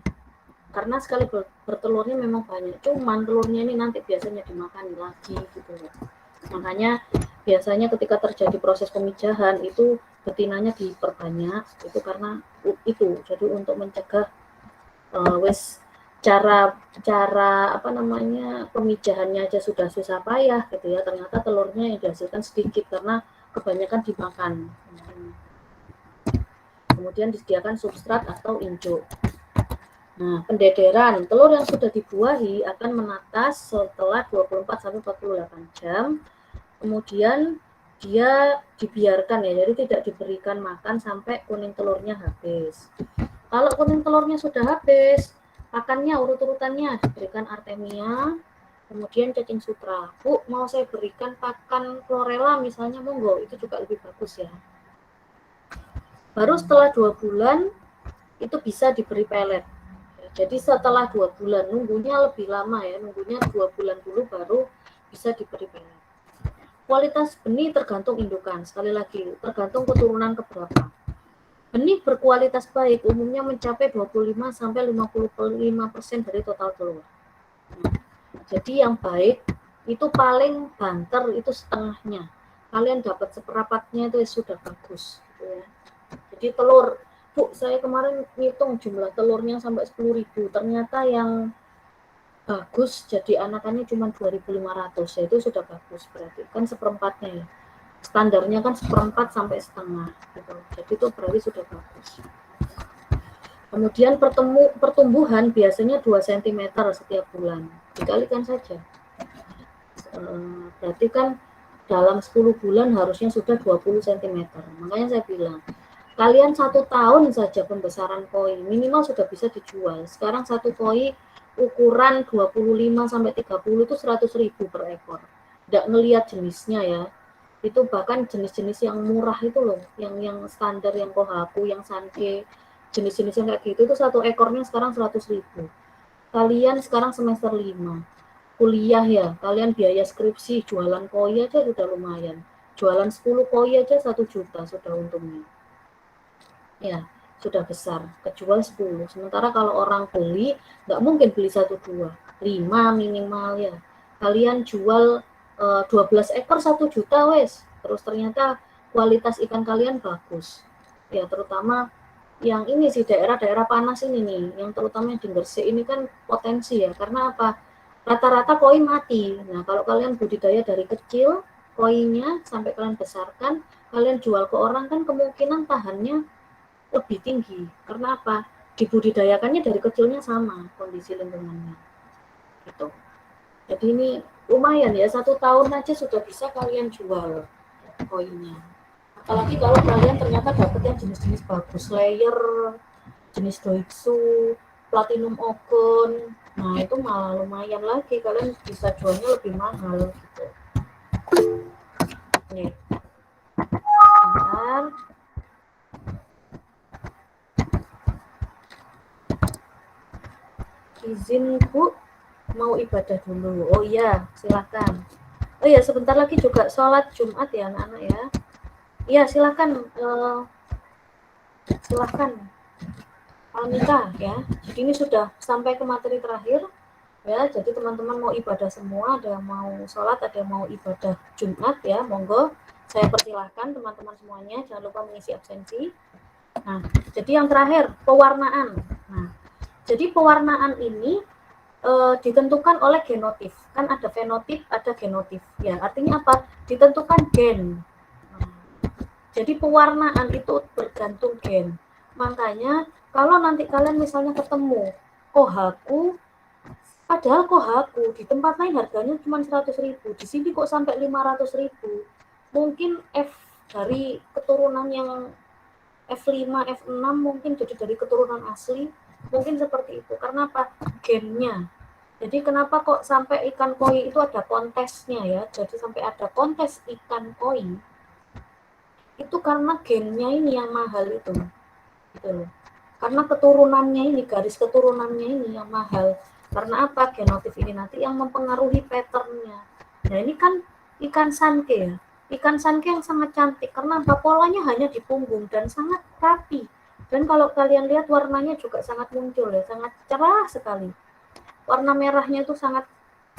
Karena sekali bertelurnya memang banyak, cuman telurnya ini nanti biasanya dimakan lagi gitu loh. Makanya biasanya ketika terjadi proses pemijahan itu betinanya diperbanyak itu karena itu. Jadi untuk mencegah cara apa namanya pemijahannya aja sudah susah payah gitu ya, ternyata telurnya yang dihasilkan sedikit karena kebanyakan dimakan. Kemudian disediakan substrat atau injuk. Nah, pendederan telur yang sudah dibuahi akan menetas setelah 24-48 jam. Kemudian dia dibiarkan ya, jadi tidak diberikan makan sampai kuning telurnya habis. Kalau kuning telurnya sudah habis, pakannya urut-urutannya diberikan artemia, kemudian cacing sutra. Bu, mau saya berikan pakan chlorella misalnya, monggo, itu juga lebih bagus ya. Baru setelah 2 bulan itu bisa diberi pelet. Jadi setelah 2 bulan, nunggunya lebih lama ya, nunggunya 2 bulan dulu baru bisa diberi pelet. Kualitas benih tergantung indukan, sekali lagi tergantung keturunan keberapa. Benih berkualitas baik umumnya mencapai 25-55% dari total telur. Jadi yang baik itu paling banter itu setengahnya. Kalian dapat seperempatnya itu sudah bagus gitu ya. Jadi telur, Bu, saya kemarin ngitung jumlah telurnya sampai 10.000. Ternyata yang bagus jadi anakannya cuma 2.500. Ya itu sudah bagus berarti. Kan seperempatnya ya. Standarnya kan seperempat sampai setengah gitu. Jadi itu berarti sudah bagus. Kemudian pertumbuhan biasanya 2 cm setiap bulan. Dikalikan saja. Berarti kan dalam 10 bulan harusnya sudah 20 cm. Makanya saya bilang, kalian 1 tahun saja pembesaran koi minimal sudah bisa dijual. Sekarang 1 koi ukuran 25 sampai 30 itu 100.000 per ekor. Nggak ngelihat jenisnya ya. Itu bahkan jenis-jenis yang murah itu loh, yang standar, yang kohaku, yang sanke, jenis-jenis yang kayak gitu itu 1 ekornya sekarang 100.000. Kalian sekarang semester 5 kuliah ya, kalian biaya skripsi, jualan koi aja sudah lumayan. Jualan 10 koi aja 1 juta sudah untungnya. Ya, sudah besar, kejual 10. Sementara kalau orang beli, nggak mungkin beli 1-2, 5 minimal ya. Kalian jual 12 ekor 1 juta wes. Terus ternyata kualitas ikan kalian bagus. Ya, terutama yang ini sih daerah-daerah panas ini nih, yang terutama di Gresik ini kan potensi ya. Karena apa? Rata-rata koi mati. Nah, kalau kalian budidaya dari kecil, koinya sampai kalian besarkan, kalian jual ke orang kan kemungkinan tahannya lebih tinggi. Karena apa? Dibudidayakannya dari kecilnya sama kondisi lingkungannya. Gitu. Jadi ini lumayan ya, 1 tahun aja sudah bisa kalian jual koinnya. Apalagi kalau kalian ternyata dapat yang jenis-jenis bagus, layer, jenis doitsu, platinum ogon, nah itu malah lumayan lagi, kalian bisa jualnya lebih mahal gitu. Nih, bentar. Izin Bu, mau ibadah dulu. Oh iya, silakan. Oh iya, sebentar lagi juga sholat Jumat ya anak-anak ya. Iya, silakan. Silakan. Almita ya. Jadi ini sudah sampai ke materi terakhir ya. Jadi teman-teman mau ibadah semua, ada yang mau sholat, ada yang mau ibadah Jumat ya. Monggo, saya persilahkan teman-teman semuanya. Jangan lupa mengisi absensi. Nah, jadi yang terakhir pewarnaan. Nah, jadi pewarnaan ini ditentukan oleh genotip. Kan ada fenotip, ada genotip. Ya, artinya apa? Ditentukan gen. Nah, jadi pewarnaan itu bergantung gen. Makanya kalau nanti kalian misalnya ketemu kohaku, padahal kohaku di tempat lain harganya cuma 100.000, di sini kok sampai 500.000. Mungkin F dari keturunan yang F5, F6 mungkin jadi dari keturunan asli. Mungkin seperti itu. Karena apa? Gennya. Jadi kenapa kok sampai ikan koi itu ada kontesnya ya? Jadi sampai ada kontes ikan koi. Itu karena gennya ini yang mahal itu. Gitu loh. Karena keturunannya ini, garis keturunannya ini yang mahal. Karena apa? Genotip ini nanti yang mempengaruhi patternnya. Nah ini kan ikan sanke ya. Ikan sanke yang sangat cantik. Karena apa? Polanya hanya di punggung dan sangat rapi. Dan kalau kalian lihat warnanya juga sangat muncul ya, sangat cerah sekali. Warna merahnya itu sangat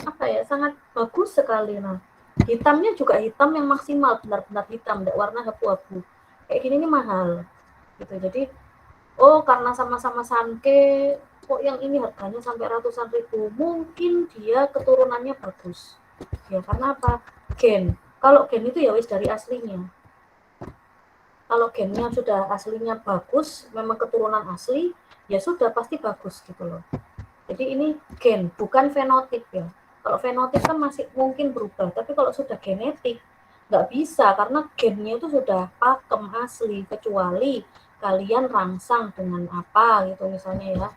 apa ya? Sangat bagus sekali. Nah, hitamnya juga hitam yang maksimal, benar-benar hitam, tidak warna abu-abu. Kayak gini ini mahal. Gitu. Jadi oh, karena sama-sama sanke, kok yang ini harganya sampai ratusan ribu. Mungkin dia keturunannya bagus. Ya, karena apa? Gen. Kalau gen itu ya wis dari aslinya. Kalau gennya sudah aslinya bagus, memang keturunan asli, ya sudah pasti bagus gitu loh. Jadi ini gen, bukan fenotip ya. Kalau fenotip kan masih mungkin berubah, tapi kalau sudah genetik, nggak bisa karena gennya itu sudah pakem asli, kecuali kalian rangsang dengan apa gitu misalnya ya.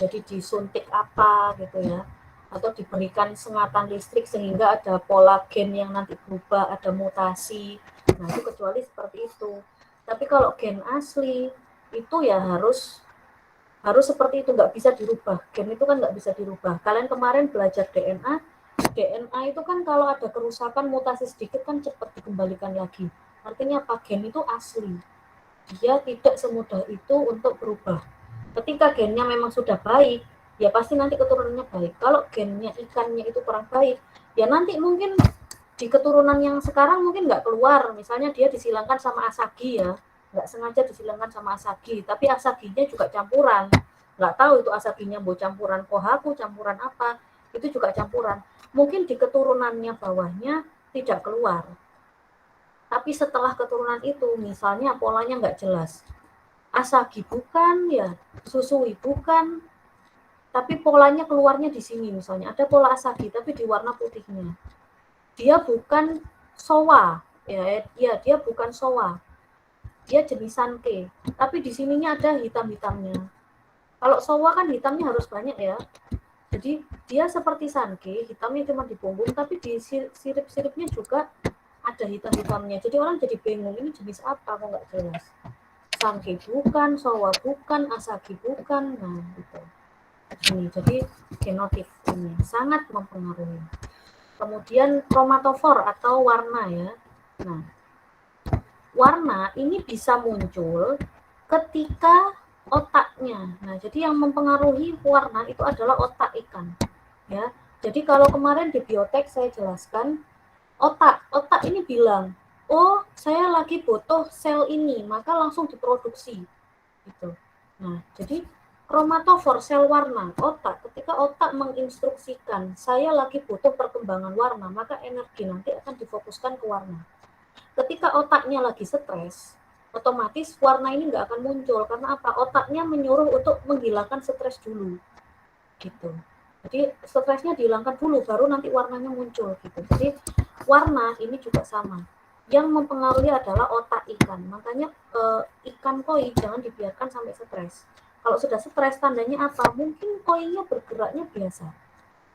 Jadi disuntik apa gitu ya. Atau diberikan sengatan listrik sehingga ada pola gen yang nanti berubah, ada mutasi. Nah itu kecuali seperti itu. Tapi kalau gen asli itu ya harus seperti itu, nggak bisa dirubah. Gen itu kan nggak bisa dirubah. Kalian kemarin belajar DNA, DNA itu kan kalau ada kerusakan mutasi sedikit kan cepat dikembalikan lagi. Artinya apa? Gen itu asli. Dia tidak semudah itu untuk berubah. Ketika gennya memang sudah baik, ya pasti nanti keturunannya baik. Kalau gennya ikannya itu kurang baik, ya nanti mungkin di keturunan yang sekarang mungkin nggak keluar. Misalnya dia disilangkan sama asagi ya, nggak sengaja disilangkan sama asagi, tapi asaginya juga campuran. Nggak tahu itu asaginya mau campuran kohaku, campuran apa, itu juga campuran. Mungkin di keturunannya bawahnya tidak keluar. Tapi setelah keturunan itu, misalnya polanya nggak jelas. Asagi bukan, ya susui bukan, tapi polanya keluarnya di sini misalnya. Ada pola asagi, tapi di warna putihnya. Dia bukan sowa, ya dia bukan sowa. Dia jenis sanke, tapi di sininya ada hitam-hitamnya. Kalau sowa kan hitamnya harus banyak ya. Jadi dia seperti sanke, hitamnya cuma di punggung, tapi di sirip-siripnya juga ada hitam-hitamnya. Jadi orang jadi bingung, ini jenis apa kok nggak jelas. Sanke bukan, sowa bukan, asagi bukan. Nah, gitu. Ini jadi genotip ini sangat mempengaruhi. Kemudian kromatofor atau warna ya. Nah, warna ini bisa muncul ketika otaknya. Nah, jadi yang mempengaruhi warna itu adalah otak ikan. Ya. Jadi kalau kemarin di biotek saya jelaskan otak ini bilang, "Oh, saya lagi butuh sel ini," maka langsung diproduksi. Gitu. Nah, jadi kromatofor sel warna otak, ketika otak menginstruksikan saya lagi butuh perkembangan warna, maka energi nanti akan difokuskan ke warna. Ketika otaknya lagi stres, otomatis warna ini nggak akan muncul. Karena apa? Otaknya menyuruh untuk menghilangkan stres dulu. Gitu. Jadi stresnya dihilangkan dulu, baru nanti warnanya muncul. Gitu. Jadi warna ini juga sama. Yang mempengaruhi adalah otak ikan. Makanya ikan koi jangan dibiarkan sampai stres. Kalau sudah stres, tandanya apa? Mungkin koinya bergeraknya biasa.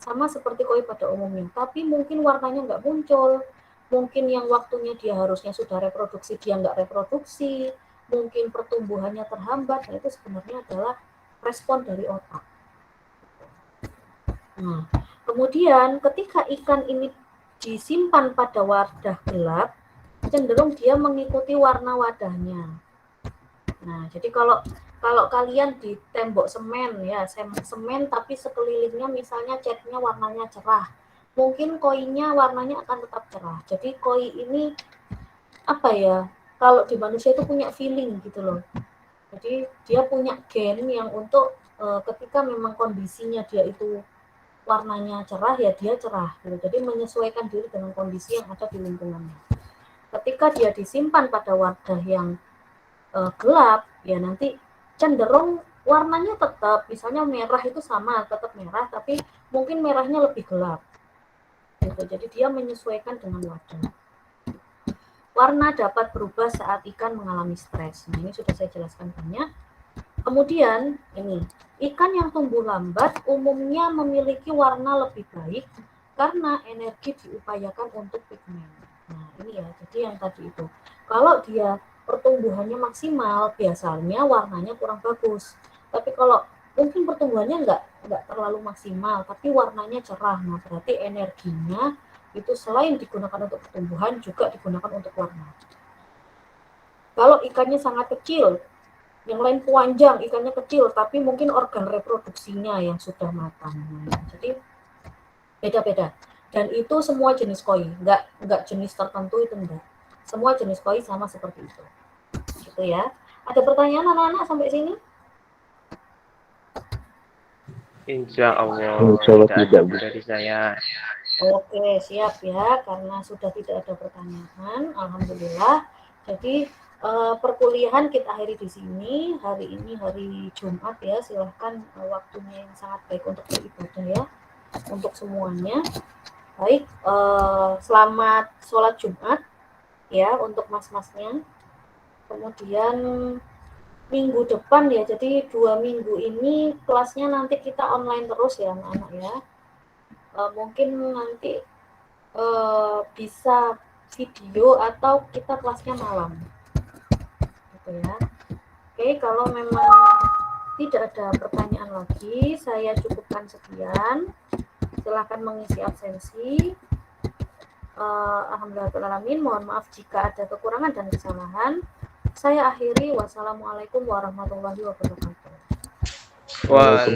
Sama seperti koi pada umumnya. Tapi mungkin warnanya nggak muncul. Mungkin yang waktunya dia harusnya sudah reproduksi, dia nggak reproduksi. Mungkin pertumbuhannya terhambat. Nah, itu sebenarnya adalah respon dari otak. Nah, kemudian ketika ikan ini disimpan pada wadah gelap, cenderung dia mengikuti warna wadahnya. Nah, jadi kalau kalian di tembok semen ya, semen tapi sekelilingnya misalnya catnya warnanya cerah, mungkin koinya warnanya akan tetap cerah. Jadi koi ini apa ya? Kalau di manusia itu punya feeling gitu loh. Jadi dia punya gen yang untuk ketika memang kondisinya dia itu warnanya cerah ya dia cerah gitu. Jadi menyesuaikan diri dengan kondisi yang ada di lingkungannya. Ketika dia disimpan pada wadah yang gelap, ya nanti cenderung warnanya tetap, misalnya merah itu sama, tetap merah, tapi mungkin merahnya lebih gelap. Gitu. Jadi dia menyesuaikan dengan wadah. Warna dapat berubah saat ikan mengalami stres. Nah, ini sudah saya jelaskan banyak. Kemudian ini, ikan yang tumbuh lambat umumnya memiliki warna lebih baik karena energi diupayakan untuk pigmen. Nah, ini ya, jadi yang tadi itu. Kalau dia pertumbuhannya maksimal, biasanya warnanya kurang bagus. Tapi kalau mungkin pertumbuhannya nggak terlalu maksimal, tapi warnanya cerah, nah berarti energinya itu selain digunakan untuk pertumbuhan, juga digunakan untuk warna. Kalau ikannya sangat kecil, yang lain panjang, ikannya kecil, tapi mungkin organ reproduksinya yang sudah matang. Nah, jadi beda-beda. Dan itu semua jenis koi, nggak jenis tertentu itu enggak. Semua jenis koi sama seperti itu. Gitu ya. Ada pertanyaan anak-anak sampai sini? Insya Allah tidak dari saya. Oke, siap ya. Karena sudah tidak ada pertanyaan, alhamdulillah. Jadi perkuliahan kita akhiri di sini. Hari ini hari Jumat ya. Silahkan waktunya yang sangat baik untuk beribadah ya, untuk semuanya. Baik, selamat sholat Jumat ya untuk mas-masnya. Kemudian minggu depan ya, jadi 2 minggu ini kelasnya nanti kita online terus ya anak-anak ya. Mungkin nanti bisa video atau kita kelasnya malam gitu ya. Oke, kalau memang tidak ada pertanyaan lagi, saya cukupkan sekian. Silahkan mengisi absensi. Alhamdulillahirrahmanirrahim. Mohon maaf jika ada kekurangan dan kesalahan. Saya akhiri. Wassalamualaikum warahmatullahi wabarakatuh. Waalaikumsalam.